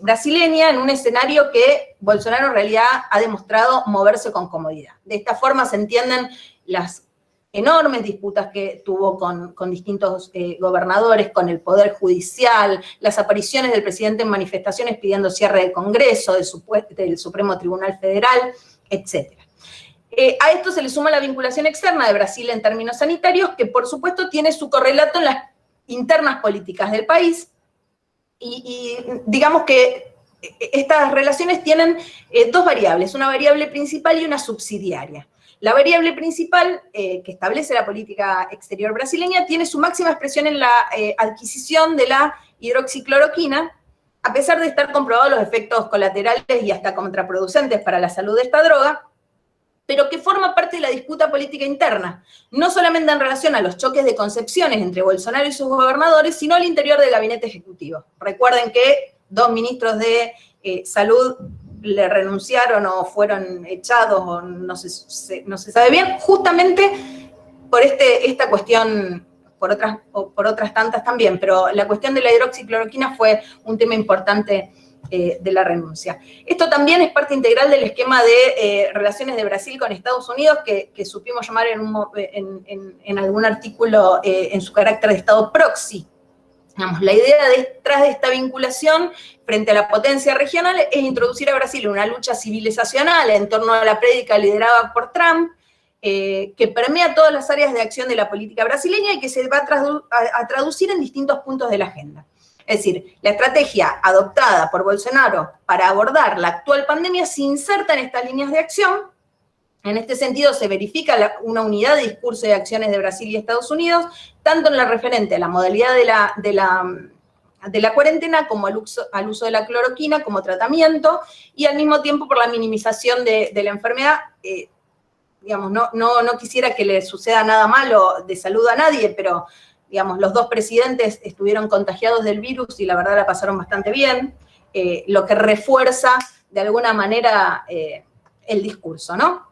brasileña en un escenario que Bolsonaro en realidad ha demostrado moverse con comodidad. De esta forma se entienden las enormes disputas que tuvo con distintos gobernadores, con el Poder Judicial, las apariciones del presidente en manifestaciones pidiendo cierre del Congreso, del Supremo Tribunal Federal, etc. A esto se le suma la vinculación externa de Brasil en términos sanitarios, que por supuesto tiene su correlato en las internas políticas del país, y digamos que estas relaciones tienen dos variables, una variable principal y una subsidiaria. La variable principal, que establece la política exterior brasileña, tiene su máxima expresión en la adquisición de la hidroxicloroquina, a pesar de estar comprobados los efectos colaterales y hasta contraproducentes para la salud de esta droga, pero que forma parte de la disputa política interna, no solamente en relación a los choques de concepciones entre Bolsonaro y sus gobernadores, sino al interior del gabinete ejecutivo. Recuerden que 2 ministros de salud le renunciaron o fueron echados, o no se sabe bien, justamente por esta cuestión, por otras tantas también, pero la cuestión de la hidroxicloroquina fue un tema importante de la renuncia. Esto también es parte integral del esquema de relaciones de Brasil con Estados Unidos, que supimos llamar en algún artículo en su carácter de Estado proxy. Digamos, la idea detrás de esta vinculación frente a la potencia regional es introducir a Brasil en una lucha civilizacional en torno a la prédica liderada por Trump, que permea todas las áreas de acción de la política brasileña y que se va a traducir en distintos puntos de la agenda. Es decir, la estrategia adoptada por Bolsonaro para abordar la actual pandemia se inserta en estas líneas de acción. En este sentido, se verifica una unidad de discurso y de acciones de Brasil y Estados Unidos, tanto en la referente a la modalidad de la cuarentena como al uso de la cloroquina como tratamiento, y al mismo tiempo por la minimización de la enfermedad. Digamos, no quisiera que le suceda nada malo de salud a nadie, pero digamos, los dos presidentes estuvieron contagiados del virus y la verdad la pasaron bastante bien, lo que refuerza de alguna manera el discurso, ¿no?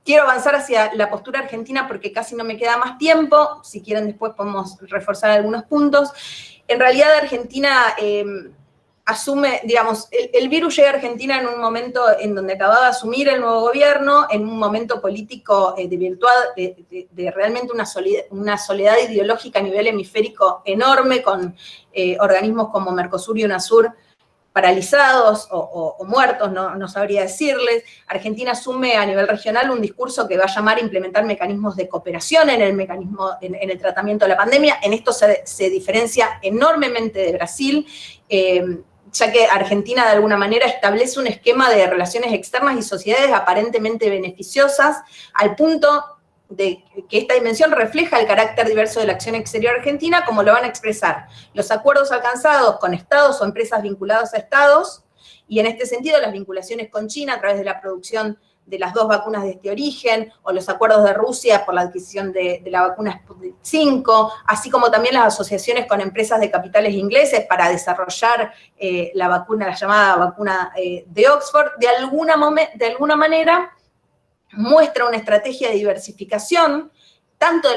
Quiero avanzar hacia la postura argentina porque casi no me queda más tiempo. Si quieren después podemos reforzar algunos puntos. En realidad Argentina asume, digamos, el virus llega a Argentina en un momento en donde acababa de asumir el nuevo gobierno, en un momento político de realmente una soledad ideológica a nivel hemisférico enorme, con organismos como Mercosur y UNASUR paralizados o muertos, no sabría decirles. Argentina asume a nivel regional un discurso que va a llamar a implementar mecanismos de cooperación en el tratamiento de la pandemia. En esto se diferencia enormemente de Brasil, ya que Argentina de alguna manera establece un esquema de relaciones externas y sociedades aparentemente beneficiosas, al punto de que esta dimensión refleja el carácter diverso de la acción exterior argentina, como lo van a expresar los acuerdos alcanzados con estados o empresas vinculados a estados, y en este sentido las vinculaciones con China a través de la producción de las 2 vacunas de este origen, o los acuerdos de Rusia por la adquisición de la vacuna Sputnik 5, así como también las asociaciones con empresas de capitales ingleses para desarrollar la llamada vacuna de Oxford. De alguna manera muestra una estrategia de diversificación tanto de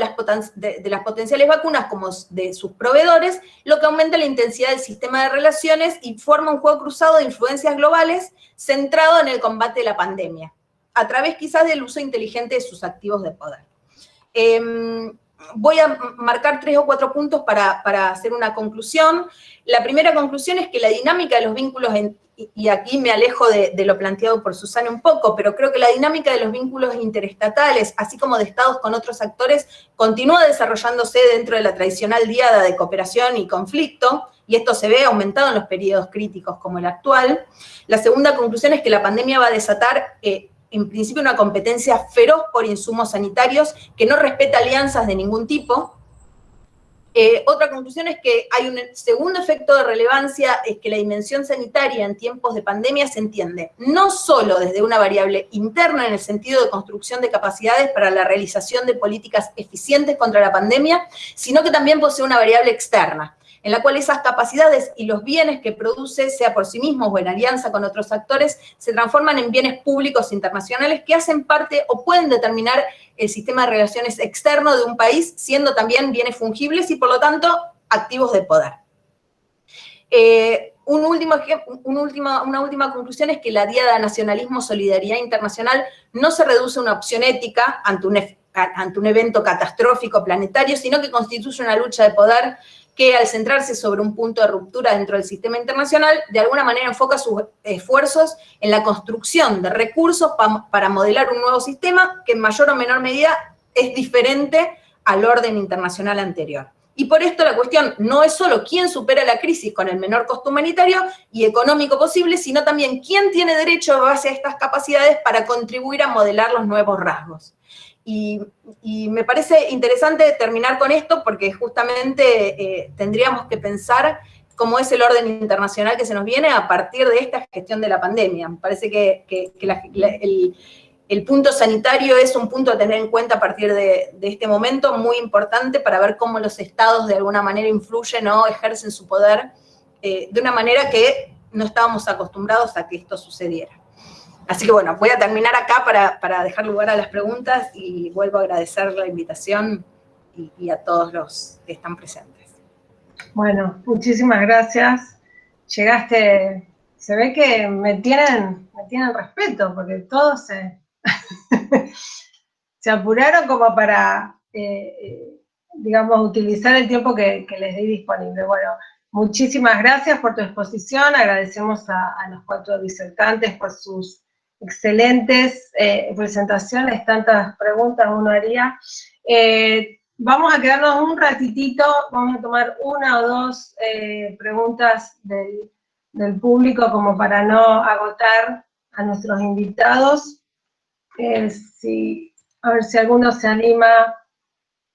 las potenciales vacunas como de sus proveedores, lo que aumenta la intensidad del sistema de relaciones y forma un juego cruzado de influencias globales centrado en el combate de la pandemia, a través quizás del uso inteligente de sus activos de poder. Voy a marcar 3 o 4 puntos para hacer una conclusión. La primera conclusión es que la dinámica de los vínculos, y aquí me alejo de lo planteado por Susana un poco, pero creo que la dinámica de los vínculos interestatales, así como de estados con otros actores, continúa desarrollándose dentro de la tradicional diada de cooperación y conflicto, y esto se ve aumentado en los periodos críticos como el actual. La segunda conclusión es que la pandemia va a desatar en principio una competencia feroz por insumos sanitarios que no respeta alianzas de ningún tipo. Otra conclusión es que hay un segundo efecto de relevancia, es que la dimensión sanitaria en tiempos de pandemia se entiende no solo desde una variable interna en el sentido de construcción de capacidades para la realización de políticas eficientes contra la pandemia, sino que también posee una variable externa, en la cual esas capacidades y los bienes que produce, sea por sí mismos o en alianza con otros actores, se transforman en bienes públicos internacionales que hacen parte o pueden determinar el sistema de relaciones externo de un país, siendo también bienes fungibles y, por lo tanto, activos de poder. Una última conclusión es que la diada de nacionalismo, solidaridad internacional no se reduce a una opción ética ante un evento catastrófico planetario, sino que constituye una lucha de poder que, al centrarse sobre un punto de ruptura dentro del sistema internacional, de alguna manera enfoca sus esfuerzos en la construcción de recursos para modelar un nuevo sistema que en mayor o menor medida es diferente al orden internacional anterior. Y por esto la cuestión no es solo quién supera la crisis con el menor costo humanitario y económico posible, sino también quién tiene derecho, a base a estas capacidades, para contribuir a modelar los nuevos rasgos. Y me parece interesante terminar con esto porque justamente tendríamos que pensar cómo es el orden internacional que se nos viene a partir de esta gestión de la pandemia. Me parece que el punto sanitario es un punto a tener en cuenta a partir de este momento, muy importante para ver cómo los estados de alguna manera influyen o ejercen su poder de una manera que no estábamos acostumbrados a que esto sucediera. Así que bueno, voy a terminar acá para dejar lugar a las preguntas y vuelvo a agradecer la invitación y a todos los que están presentes. Bueno, muchísimas gracias. Llegaste, se ve que me tienen respeto, porque todos se apuraron como para, digamos, utilizar el tiempo que les di disponible. Bueno, muchísimas gracias por tu exposición, agradecemos a los 4 disertantes por sus excelentes presentaciones, tantas preguntas uno haría. Vamos a quedarnos un ratitito, vamos a tomar una o dos preguntas del público como para no agotar a nuestros invitados. A ver si alguno se anima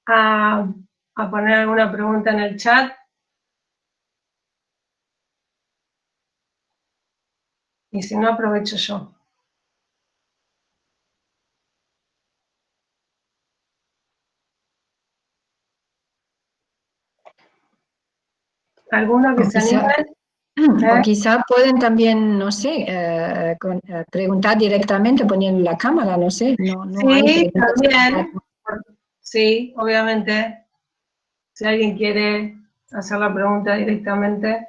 a poner alguna pregunta en el chat. Y si no, aprovecho yo. ¿Alguno que se anime? O quizá pueden también, no sé, preguntar directamente poniendo la cámara, no sé. No Sí, también. Sí, obviamente. Si alguien quiere hacer la pregunta directamente.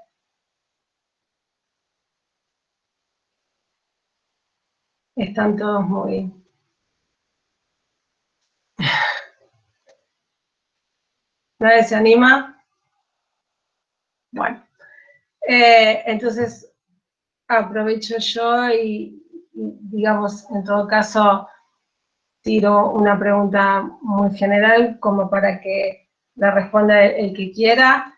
Están todos muy... ¿Nadie se anima? Bueno. Entonces, aprovecho yo y, digamos, en todo caso, tiro una pregunta muy general como para que la responda el que quiera.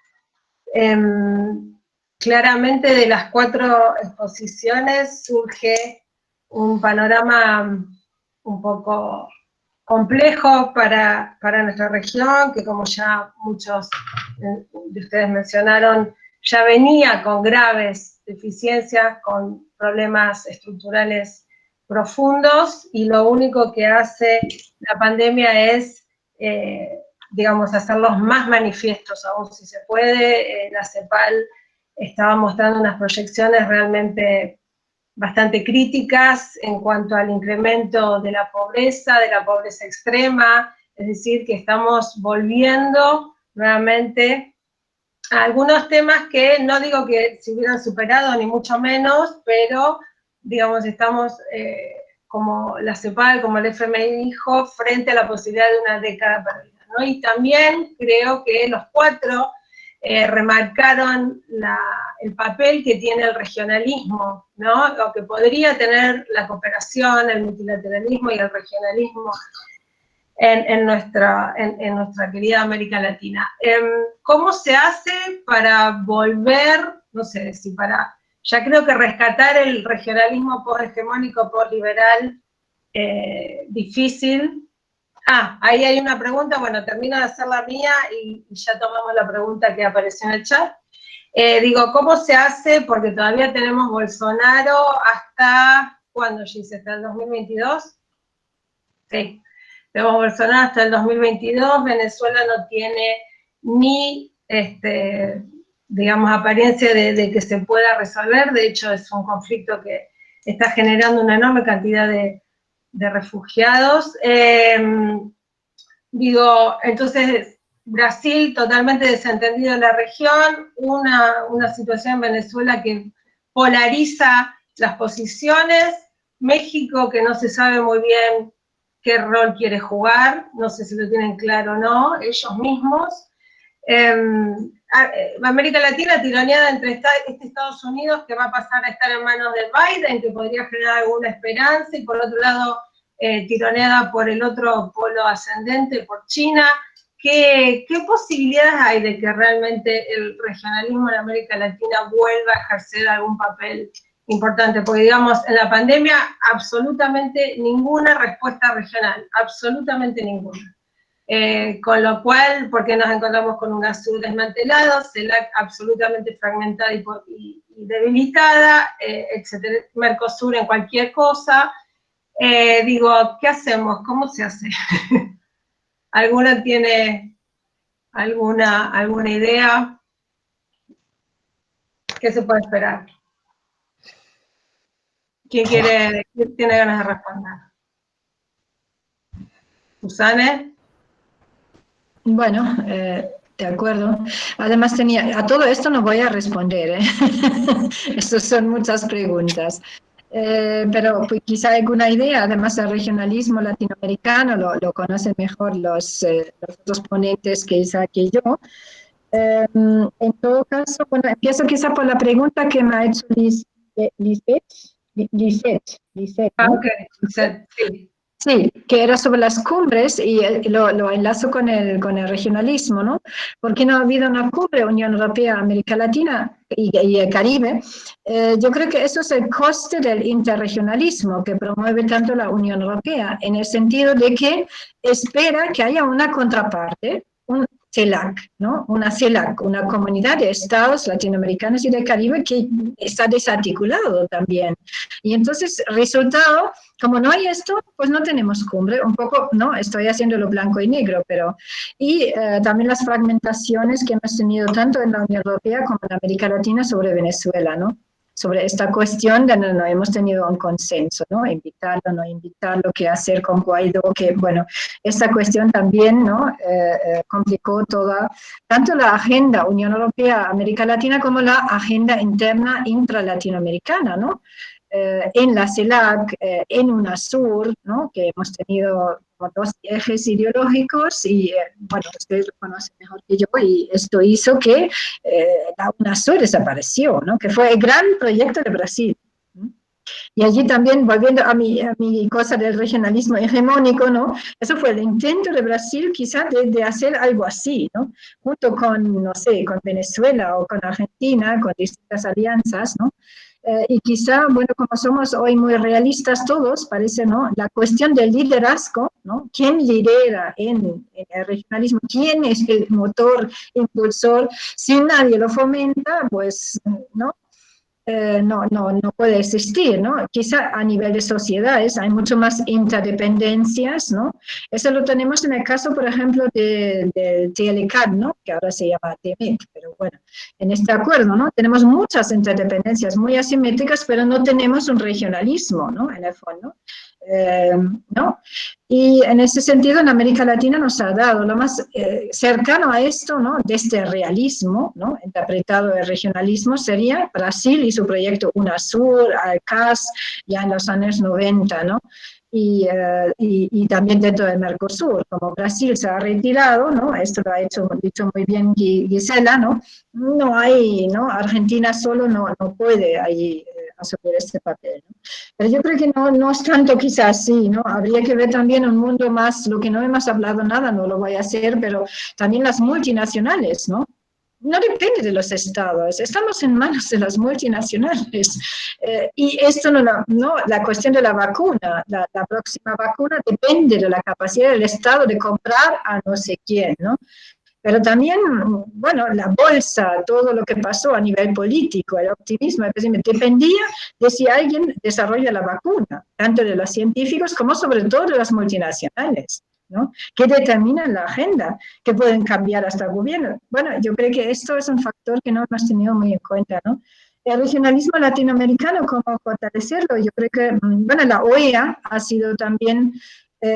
Claramente de las 4 exposiciones surge un panorama un poco complejo para nuestra región, que como ya muchos de ustedes mencionaron, ya venía con graves deficiencias, con problemas estructurales profundos, y lo único que hace la pandemia es, digamos, hacerlos más manifiestos aún si se puede. La CEPAL estaba mostrando unas proyecciones realmente bastante críticas en cuanto al incremento de la pobreza extrema, es decir, que estamos volviendo nuevamente a algunos temas que no digo que se hubieran superado, ni mucho menos, pero, digamos, estamos, como la CEPAL, como el FMI dijo, frente a la posibilidad de una década perdida, ¿no? Y también creo que los 4 remarcaron el papel que tiene el regionalismo, ¿no? Lo que podría tener la cooperación, el multilateralismo y el regionalismo en nuestra querida América Latina. ¿Cómo se hace para volver, no sé, si para, ya creo que rescatar el regionalismo poshegemónico, posliberal, difícil? Ahí hay una pregunta, bueno, termino de hacer la mía y ya tomamos la pregunta que apareció en el chat. Digo, ¿cómo se hace? Porque todavía tenemos Bolsonaro hasta, ¿cuándo, Gis? ¿Hasta el 2022? Sí, tenemos Bolsonaro hasta el 2022, Venezuela no tiene ni, digamos, apariencia de que se pueda resolver. De hecho es un conflicto que está generando una enorme cantidad de refugiados. Digo, entonces, Brasil totalmente desentendido en la región, una situación en Venezuela que polariza las posiciones, México que no se sabe muy bien qué rol quiere jugar, no sé si lo tienen claro o no, ellos mismos. América Latina tironeada entre Estados Unidos, que va a pasar a estar en manos de Biden, que podría generar alguna esperanza, y por otro lado, tironeada por el otro polo ascendente, por China. ¿Qué posibilidades hay de que realmente el regionalismo en América Latina vuelva a ejercer algún papel importante? Porque, digamos, en la pandemia absolutamente ninguna respuesta regional, absolutamente ninguna. Con lo cual, porque nos encontramos con una sur desmantelada, CELAC absolutamente fragmentada y debilitada, etcétera, Mercosur en cualquier cosa. Digo, ¿qué hacemos? ¿Cómo se hace? ¿Alguna tiene alguna idea? ¿Qué se puede esperar? ¿Quién tiene ganas de responder? ¿Susane? Bueno, de acuerdo. Además a todo esto no voy a responder, ¿eh? Estas son muchas preguntas. Pero pues, quizá alguna idea, además el regionalismo latinoamericano lo conocen mejor los otros ponentes que Isaac y yo. En todo caso, bueno, empiezo quizá por la pregunta que me ha hecho Lisbeth, Lisette, Ah, ¿no? ok, sí. Sí, que era sobre las cumbres y lo enlazo con el regionalismo, ¿no? Porque no ha habido una cumbre Unión Europea, América Latina y el Caribe. Yo creo que eso es el coste del interregionalismo que promueve tanto la Unión Europea, en el sentido de que espera que haya una contraparte, un CELAC, ¿no? Una CELAC, una comunidad de estados latinoamericanos y del Caribe que está desarticulado también. Y entonces, resultado, como no hay esto, pues no tenemos cumbre, un poco, ¿no? Estoy haciéndolo blanco y negro, pero... Y también las fragmentaciones que hemos tenido tanto en la Unión Europea como en América Latina sobre Venezuela, ¿no? Sobre esta cuestión de no hemos tenido un consenso, ¿no? Invitarlo, no invitarlo, qué hacer con Guaidó, que, bueno, esta cuestión también, ¿no? Complicó toda, tanto la agenda Unión Europea-América Latina como la agenda interna intra-latinoamericana, ¿no? En la CELAC, en UNASUR, ¿no? Que hemos tenido dos ejes ideológicos y, bueno, ustedes lo conocen mejor que yo, y esto hizo que la UNASUR desapareció, ¿no? Que fue el gran proyecto de Brasil. ¿No? Y allí también, volviendo a mi cosa del regionalismo hegemónico, ¿no? Eso fue el intento de Brasil quizá de hacer algo así, ¿no? Junto con, no sé, con Venezuela o con Argentina, con distintas alianzas, ¿no? Y quizá, bueno, como somos hoy muy realistas todos, parece, ¿no? La cuestión del liderazgo, ¿no? ¿Quién lidera en el regionalismo? ¿Quién es el motor impulsor? Si nadie lo fomenta, pues, ¿no? No puede existir, ¿no? Quizá a nivel de sociedades hay mucho más interdependencias, ¿no? Eso lo tenemos en el caso, por ejemplo, del TLCAN, ¿no? Que ahora se llama TMEC, pero bueno, en este acuerdo, ¿no? Tenemos muchas interdependencias muy asimétricas, pero no tenemos un regionalismo, ¿no? En el fondo, ¿no? Y en ese sentido, en América Latina nos ha dado lo más cercano a esto, ¿no? De este realismo, ¿no? Interpretado el regionalismo, sería Brasil y su proyecto UNASUR, ALCAS, ya en los años 90, ¿no? Y también dentro del Mercosur, como Brasil se ha retirado, ¿no? Esto lo ha dicho muy bien Gisela, ¿no? No hay, ¿no? Argentina solo no puede ahí asumir este papel, ¿no? Pero yo creo que no es tanto quizás así, ¿no? Habría que ver también un mundo más, lo que no hemos hablado nada, no lo voy a hacer, pero también las multinacionales, ¿no? No depende de los estados, estamos en manos de las multinacionales. Y esto la cuestión de la vacuna, la próxima vacuna depende de la capacidad del Estado de comprar a no sé quién, ¿no? Pero también, bueno, la bolsa, todo lo que pasó a nivel político, el optimismo, dependía de si alguien desarrolla la vacuna, tanto de los científicos como sobre todo de las multinacionales, ¿no? Que determinan la agenda, que pueden cambiar hasta el gobierno. Bueno, yo creo que esto es un factor que no hemos tenido muy en cuenta, ¿no? El regionalismo latinoamericano, ¿cómo fortalecerlo? Yo creo que, bueno, la OEA ha sido también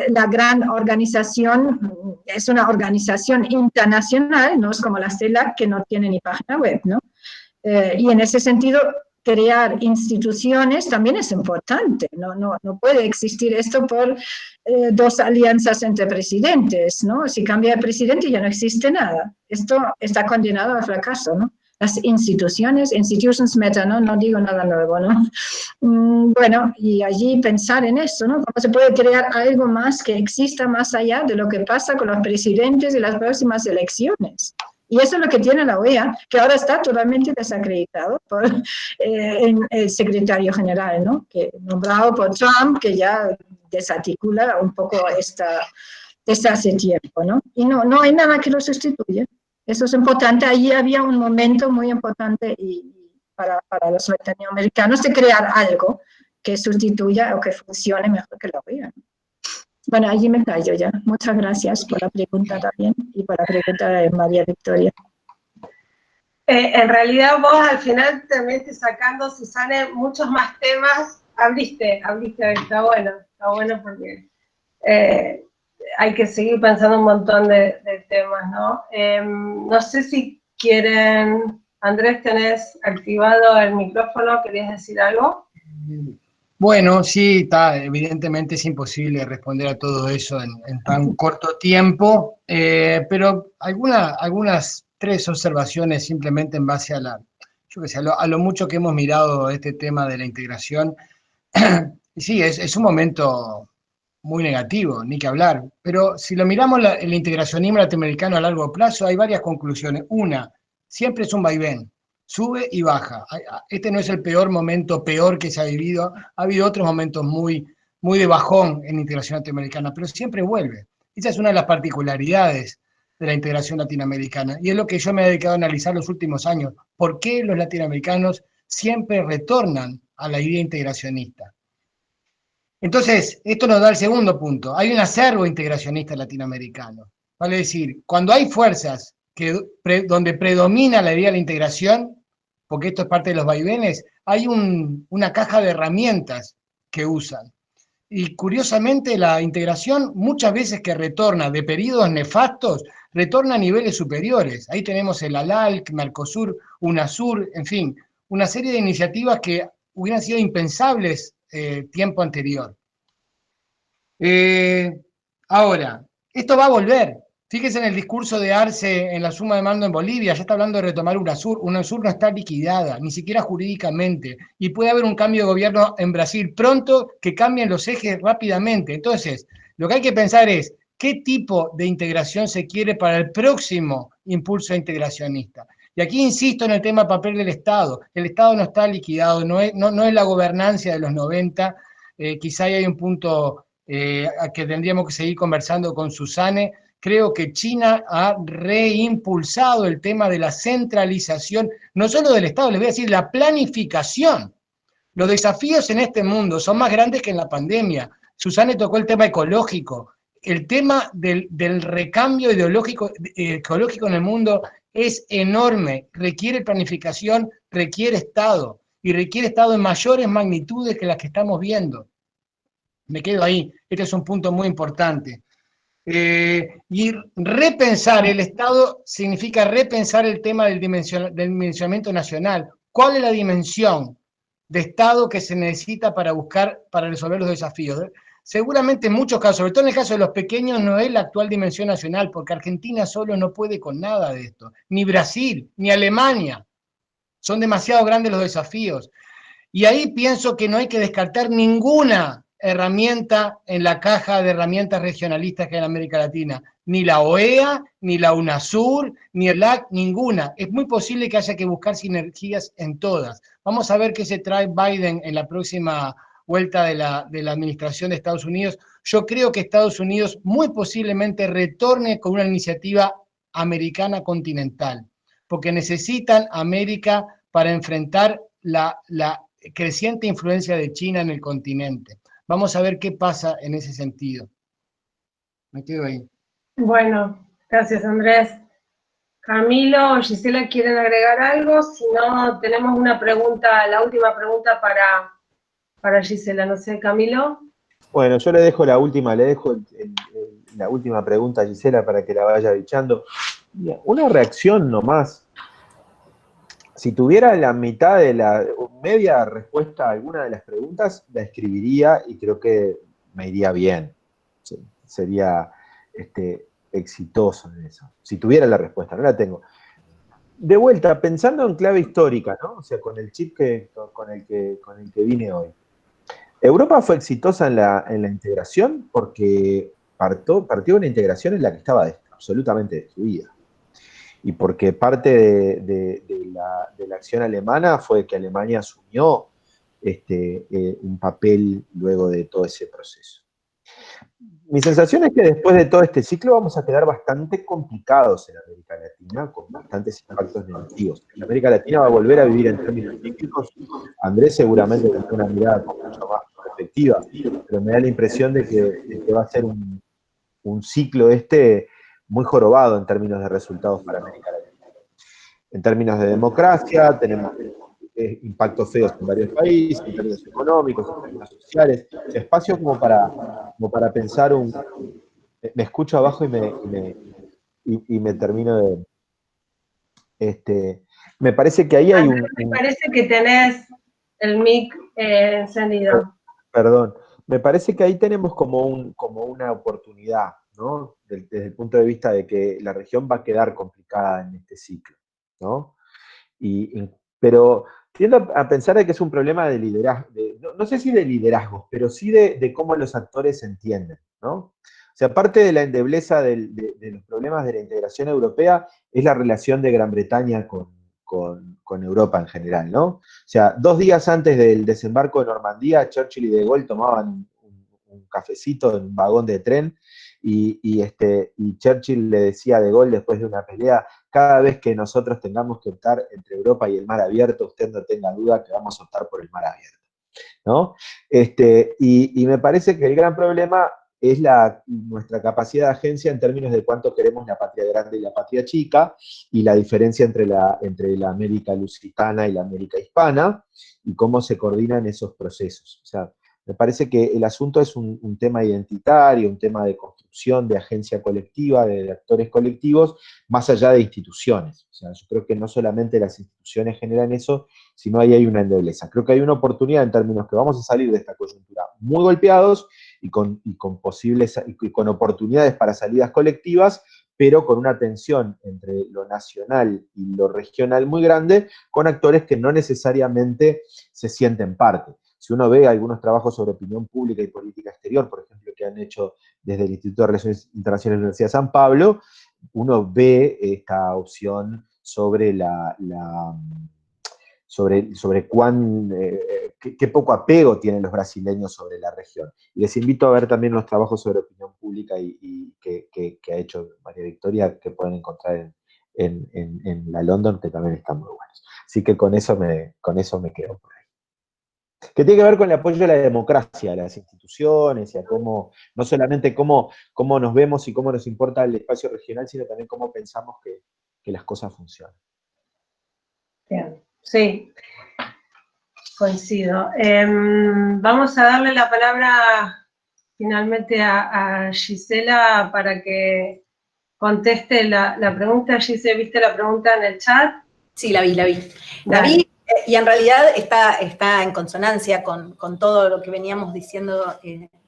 la gran organización, es una organización internacional, no es como la CELAC que no tiene ni página web, ¿no? Y en ese sentido, crear instituciones también es importante, no puede existir esto por dos alianzas entre presidentes, ¿no? Si cambia el presidente ya no existe nada, esto está condenado al fracaso, ¿no? Las institutions matter, ¿no? No digo nada nuevo, ¿no? Bueno, y allí pensar en eso, ¿no? ¿Cómo se puede crear algo más que exista más allá de lo que pasa con los presidentes de las próximas elecciones? Y eso es lo que tiene la OEA, que ahora está totalmente desacreditado por el secretario general, ¿no? Que nombrado por Trump, que ya desarticula un poco desde hace tiempo, ¿no? Y no hay nada que lo sustituya. Eso es importante. Allí había un momento muy importante para los latinoamericanos de crear algo que sustituya o que funcione mejor que la OEA. Bueno, allí me callo ya. Muchas gracias por la pregunta también y por la pregunta de María Victoria. En realidad vos al final también te sacando, Susana, muchos más temas. Abriste, está bueno porque hay que seguir pensando un montón de temas, ¿no? No sé si quieren, Andrés, tenés activado el micrófono, ¿querías decir algo? Bueno, sí, evidentemente es imposible responder a todo eso en tan corto tiempo, pero algunas 3 observaciones simplemente en base a a lo mucho que hemos mirado este tema de la integración. Sí, es un momento muy negativo, ni que hablar. Pero si lo miramos el integracionismo latinoamericano a largo plazo, hay varias conclusiones. Una, siempre es un vaivén, sube y baja. Este no es el peor momento, peor que se ha vivido. Ha habido otros momentos muy, muy de bajón en la integración latinoamericana, pero siempre vuelve. Esa es una de las particularidades de la integración latinoamericana. Y es lo que yo me he dedicado a analizar los últimos años. ¿Por qué los latinoamericanos siempre retornan a la idea integracionista? Entonces, esto nos da el segundo punto. Hay un acervo integracionista latinoamericano. Vale decir, cuando hay fuerzas donde predomina la idea de la integración, porque esto es parte de los vaivenes, hay una caja de herramientas que usan. Y curiosamente la integración muchas veces que retorna de periodos nefastos, retorna a niveles superiores. Ahí tenemos el ALALC, Mercosur, UNASUR, en fin, una serie de iniciativas que hubieran sido impensables tiempo anterior. Ahora, esto va a volver. Fíjense en el discurso de Arce en la suma de mando en Bolivia, ya está hablando de retomar UNASUR. UNASUR no está liquidada, ni siquiera jurídicamente, y puede haber un cambio de gobierno en Brasil pronto que cambien los ejes rápidamente. Entonces, lo que hay que pensar es, ¿qué tipo de integración se quiere para el próximo impulso integracionista? Y aquí insisto en el tema papel del Estado. El Estado no está liquidado, no es la gobernancia de los 90, quizá hay un punto que tendríamos que seguir conversando con Susane. Creo que China ha reimpulsado el tema de la centralización, no solo del Estado, les voy a decir, la planificación. Los desafíos en este mundo son más grandes que en la pandemia. Susane tocó el tema ecológico. El tema del recambio ecológico en el mundo es enorme. Requiere planificación, requiere Estado, y requiere Estado en mayores magnitudes que las que estamos viendo. Me quedo ahí. Este es un punto muy importante. Y repensar el Estado significa repensar el tema del dimensionamiento nacional. ¿Cuál es la dimensión de Estado que se necesita para resolver los desafíos? Seguramente en muchos casos, sobre todo en el caso de los pequeños, no es la actual dimensión nacional, porque Argentina solo no puede con nada de esto. Ni Brasil, ni Alemania. Son demasiado grandes los desafíos. Y ahí pienso que no hay que descartar ninguna herramienta en la caja de herramientas regionalistas que hay en América Latina. Ni la OEA, ni la UNASUR, ni el LAC, ninguna. Es muy posible que haya que buscar sinergias en todas. Vamos a ver qué se trae Biden en la próxima vuelta de la administración de Estados Unidos. Yo creo que Estados Unidos muy posiblemente retorne con una iniciativa americana continental, porque necesitan América para enfrentar la creciente influencia de China en el continente. Vamos a ver qué pasa en ese sentido. Me quedo ahí. Bueno, gracias Andrés. Camilo o Gisela, ¿quieren agregar algo? Si no, tenemos una pregunta, la última pregunta para Gisela. No sé, Camilo. Bueno, yo le dejo la última pregunta a Gisela para que la vaya bichando. Una reacción nomás. Si tuviera la mitad de media respuesta a alguna de las preguntas, la escribiría y creo que me iría bien. Sí, sería exitoso en eso. Si tuviera la respuesta, no la tengo. De vuelta, pensando en clave histórica, ¿no? O sea, con el chip con el que vine hoy. Europa fue exitosa en la integración porque partió de una integración en la que estaba absolutamente destruida. Y porque parte de la acción alemana fue que Alemania asumió un papel luego de todo ese proceso. Mi sensación es que después de todo este ciclo vamos a quedar bastante complicados en América Latina, con bastantes impactos negativos. En América Latina va a volver a vivir en términos cíclicos. Andrés seguramente tendrá una mirada con mucho más perspectiva, pero me da la impresión de que va a ser un ciclo muy jorobado en términos de resultados para América Latina. En términos de democracia, tenemos impactos feos en varios países, en términos económicos, en términos sociales, espacio como para pensar me escucho abajo y me termino de... me parece que ahí hay Me parece que tenés el mic encendido. Perdón. Me parece que ahí tenemos como una oportunidad, ¿no? Desde el punto de vista de que la región va a quedar complicada en este ciclo, ¿no? Y pero tiendo a pensar de que es un problema de liderazgo, no sé si de liderazgo, pero sí de cómo los actores se entienden, ¿no? O sea, parte de la endebleza de los problemas de la integración europea es la relación de Gran Bretaña con Europa en general, ¿no? O sea, 2 días antes del desembarco de Normandía, Churchill y de Gaulle tomaban un cafecito en un vagón de tren y Churchill le decía a de Gaulle después de una pelea: cada vez que nosotros tengamos que optar entre Europa y el mar abierto, usted no tenga duda que vamos a optar por el mar abierto, ¿no? Y me parece que el gran problema es nuestra capacidad de agencia en términos de cuánto queremos la patria grande y la patria chica, y la diferencia entre la América lusitana y la América hispana, y cómo se coordinan esos procesos. O sea, me parece que el asunto es un tema identitario, un tema de construcción, de agencia colectiva, de actores colectivos, más allá de instituciones. O sea, yo creo que no solamente las instituciones generan eso, sino ahí hay una endebleza. Creo que hay una oportunidad en términos que vamos a salir de esta coyuntura muy golpeados y con oportunidades para salidas colectivas, pero con una tensión entre lo nacional y lo regional muy grande, con actores que no necesariamente se sienten parte. Si uno ve algunos trabajos sobre opinión pública y política exterior, por ejemplo, que han hecho desde el Instituto de Relaciones Internacionales de la Universidad de San Pablo, uno ve esta opción sobre sobre qué poco apego tienen los brasileños sobre la región. Y les invito a ver también los trabajos sobre opinión pública que ha hecho María Victoria, que pueden encontrar en la London, que también están muy buenos. Así que con eso me quedo por ahí. Que tiene que ver con el apoyo a la democracia, a las instituciones, y a cómo, no solamente cómo nos vemos y cómo nos importa el espacio regional, sino también cómo pensamos que las cosas funcionan. Bien, sí, coincido. Vamos a darle la palabra finalmente a Gisela para que conteste la pregunta. Gisela, ¿viste la pregunta en el chat? Sí, la vi. La vi, y en realidad está en consonancia con todo lo que veníamos diciendo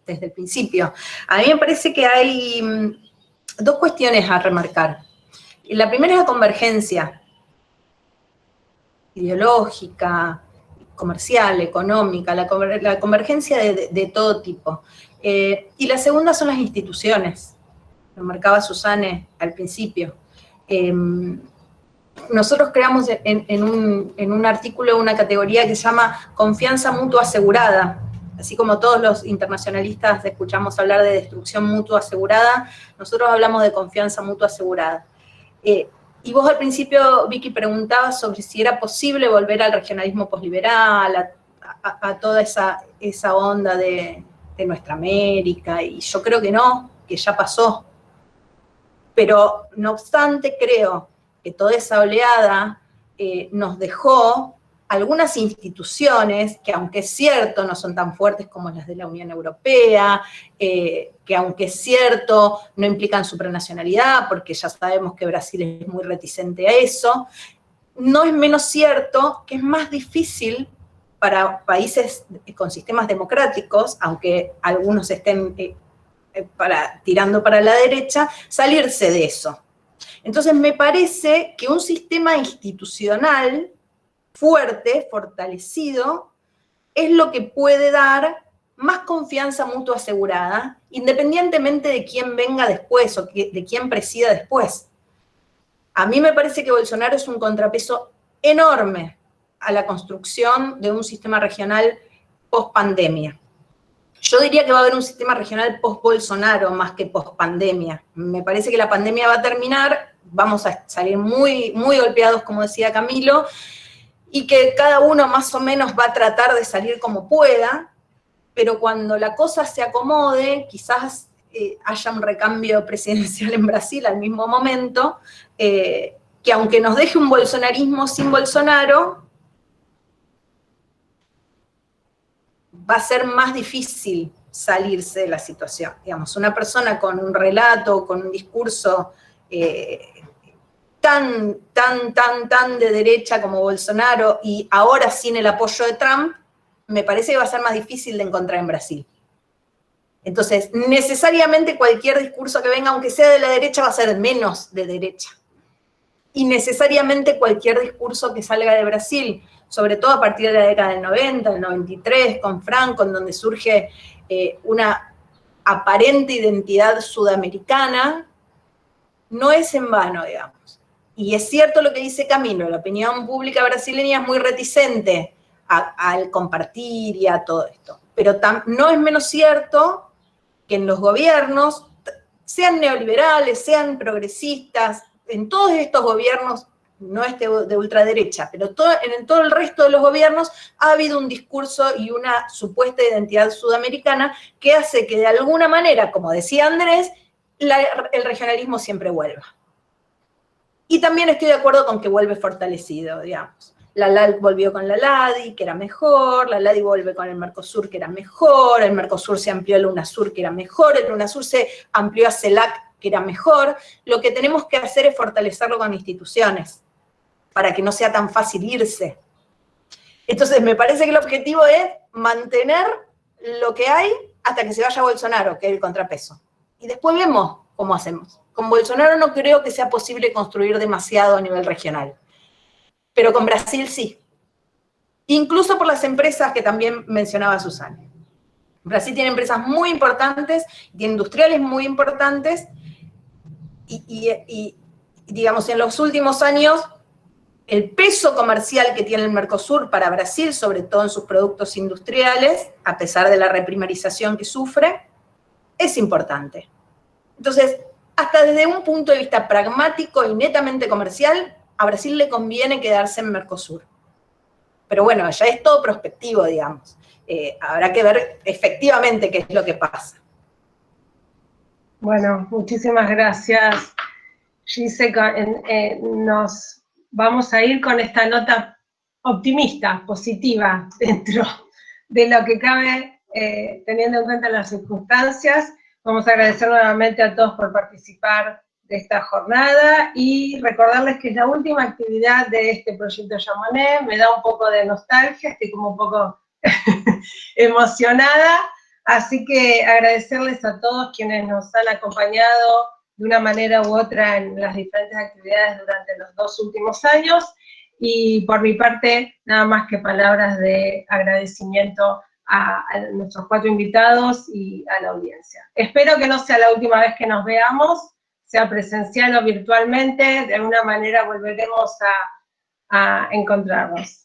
desde el principio. A mí me parece que hay 2 cuestiones a remarcar. La primera es la convergencia ideológica, comercial, económica, la convergencia de todo tipo. Y la segunda son las instituciones, lo marcaba Susana al principio. Nosotros creamos en un artículo una categoría que se llama confianza mutua asegurada. Así como todos los internacionalistas escuchamos hablar de destrucción mutua asegurada, nosotros hablamos de confianza mutua asegurada. Y vos al principio, Vicky, preguntabas sobre si era posible volver al regionalismo posliberal, a toda esa onda de nuestra América, y yo creo que no, que ya pasó. Pero, no obstante, creo que toda esa oleada nos dejó algunas instituciones que, aunque es cierto, no son tan fuertes como las de la Unión Europea, que aunque es cierto, no implican supranacionalidad, porque ya sabemos que Brasil es muy reticente a eso, no es menos cierto que es más difícil para países con sistemas democráticos, aunque algunos estén tirando para la derecha, salirse de eso. Entonces me parece que un sistema institucional fuerte, fortalecido, es lo que puede dar más confianza mutua asegurada, independientemente de quién venga después o de quién presida después. A mí me parece que Bolsonaro es un contrapeso enorme a la construcción de un sistema regional post-pandemia. Yo diría que va a haber un sistema regional post-Bolsonaro más que post-pandemia. Me parece que la pandemia va a terminar, vamos a salir muy, muy golpeados, como decía Camilo, y que cada uno más o menos va a tratar de salir como pueda, pero cuando la cosa se acomode, quizás haya un recambio presidencial en Brasil al mismo momento, que aunque nos deje un bolsonarismo sin Bolsonaro, va a ser más difícil salirse de la situación. Digamos, una persona con un relato, con un discurso tan de derecha como Bolsonaro, y ahora sin el apoyo de Trump, me parece que va a ser más difícil de encontrar en Brasil. Entonces, necesariamente cualquier discurso que venga, aunque sea de la derecha, va a ser menos de derecha. y necesariamente cualquier discurso que salga de Brasil, sobre todo a partir de la década del 90, del 93, con Franco, en donde surge una aparente identidad sudamericana, no es en vano, digamos. Y es cierto lo que dice Camilo, la opinión pública brasileña es muy reticente al compartir y a todo esto. Pero no es menos cierto que en los gobiernos, sean neoliberales, sean progresistas, en todos estos gobiernos, no este de ultraderecha, pero en todo el resto de los gobiernos ha habido un discurso y una supuesta identidad sudamericana que hace que de alguna manera, como decía Andrés, el regionalismo siempre vuelva. Y también estoy de acuerdo con que vuelve fortalecido, digamos. La LAD volvió con la LADI, que era mejor, la LADI vuelve con el Mercosur, que era mejor, el Mercosur se amplió al UNASUR, que era mejor, el UNASUR se amplió a CELAC, que era mejor. Lo que tenemos que hacer es fortalecerlo con instituciones, para que no sea tan fácil irse. Entonces, me parece que el objetivo es mantener lo que hay hasta que se vaya Bolsonaro, que es el contrapeso. Y después vemos cómo hacemos. Con Bolsonaro no creo que sea posible construir demasiado a nivel regional. Pero con Brasil sí. Incluso por las empresas que también mencionaba Susana. Brasil tiene empresas muy importantes, tiene industriales muy importantes, y digamos, en los últimos años, el peso comercial que tiene el Mercosur para Brasil, sobre todo en sus productos industriales, a pesar de la reprimarización que sufre, es importante. Entonces, hasta desde un punto de vista pragmático y netamente comercial, a Brasil le conviene quedarse en Mercosur. Pero bueno, ya es todo prospectivo, digamos. Habrá que ver efectivamente qué es lo que pasa. Bueno, muchísimas gracias, Gise. Nos vamos a ir con esta nota optimista, positiva, dentro de lo que cabe, teniendo en cuenta las circunstancias. Vamos a agradecer nuevamente a todos por participar de esta jornada y recordarles que es la última actividad de este proyecto Yamané. Me da un poco de nostalgia, estoy como un poco emocionada, así que agradecerles a todos quienes nos han acompañado de una manera u otra en las diferentes actividades durante los 2 últimos años, y por mi parte, nada más que palabras de agradecimiento a nuestros 4 invitados y a la audiencia. Espero que no sea la última vez que nos veamos, sea presencial o virtualmente, de alguna manera volveremos a encontrarnos.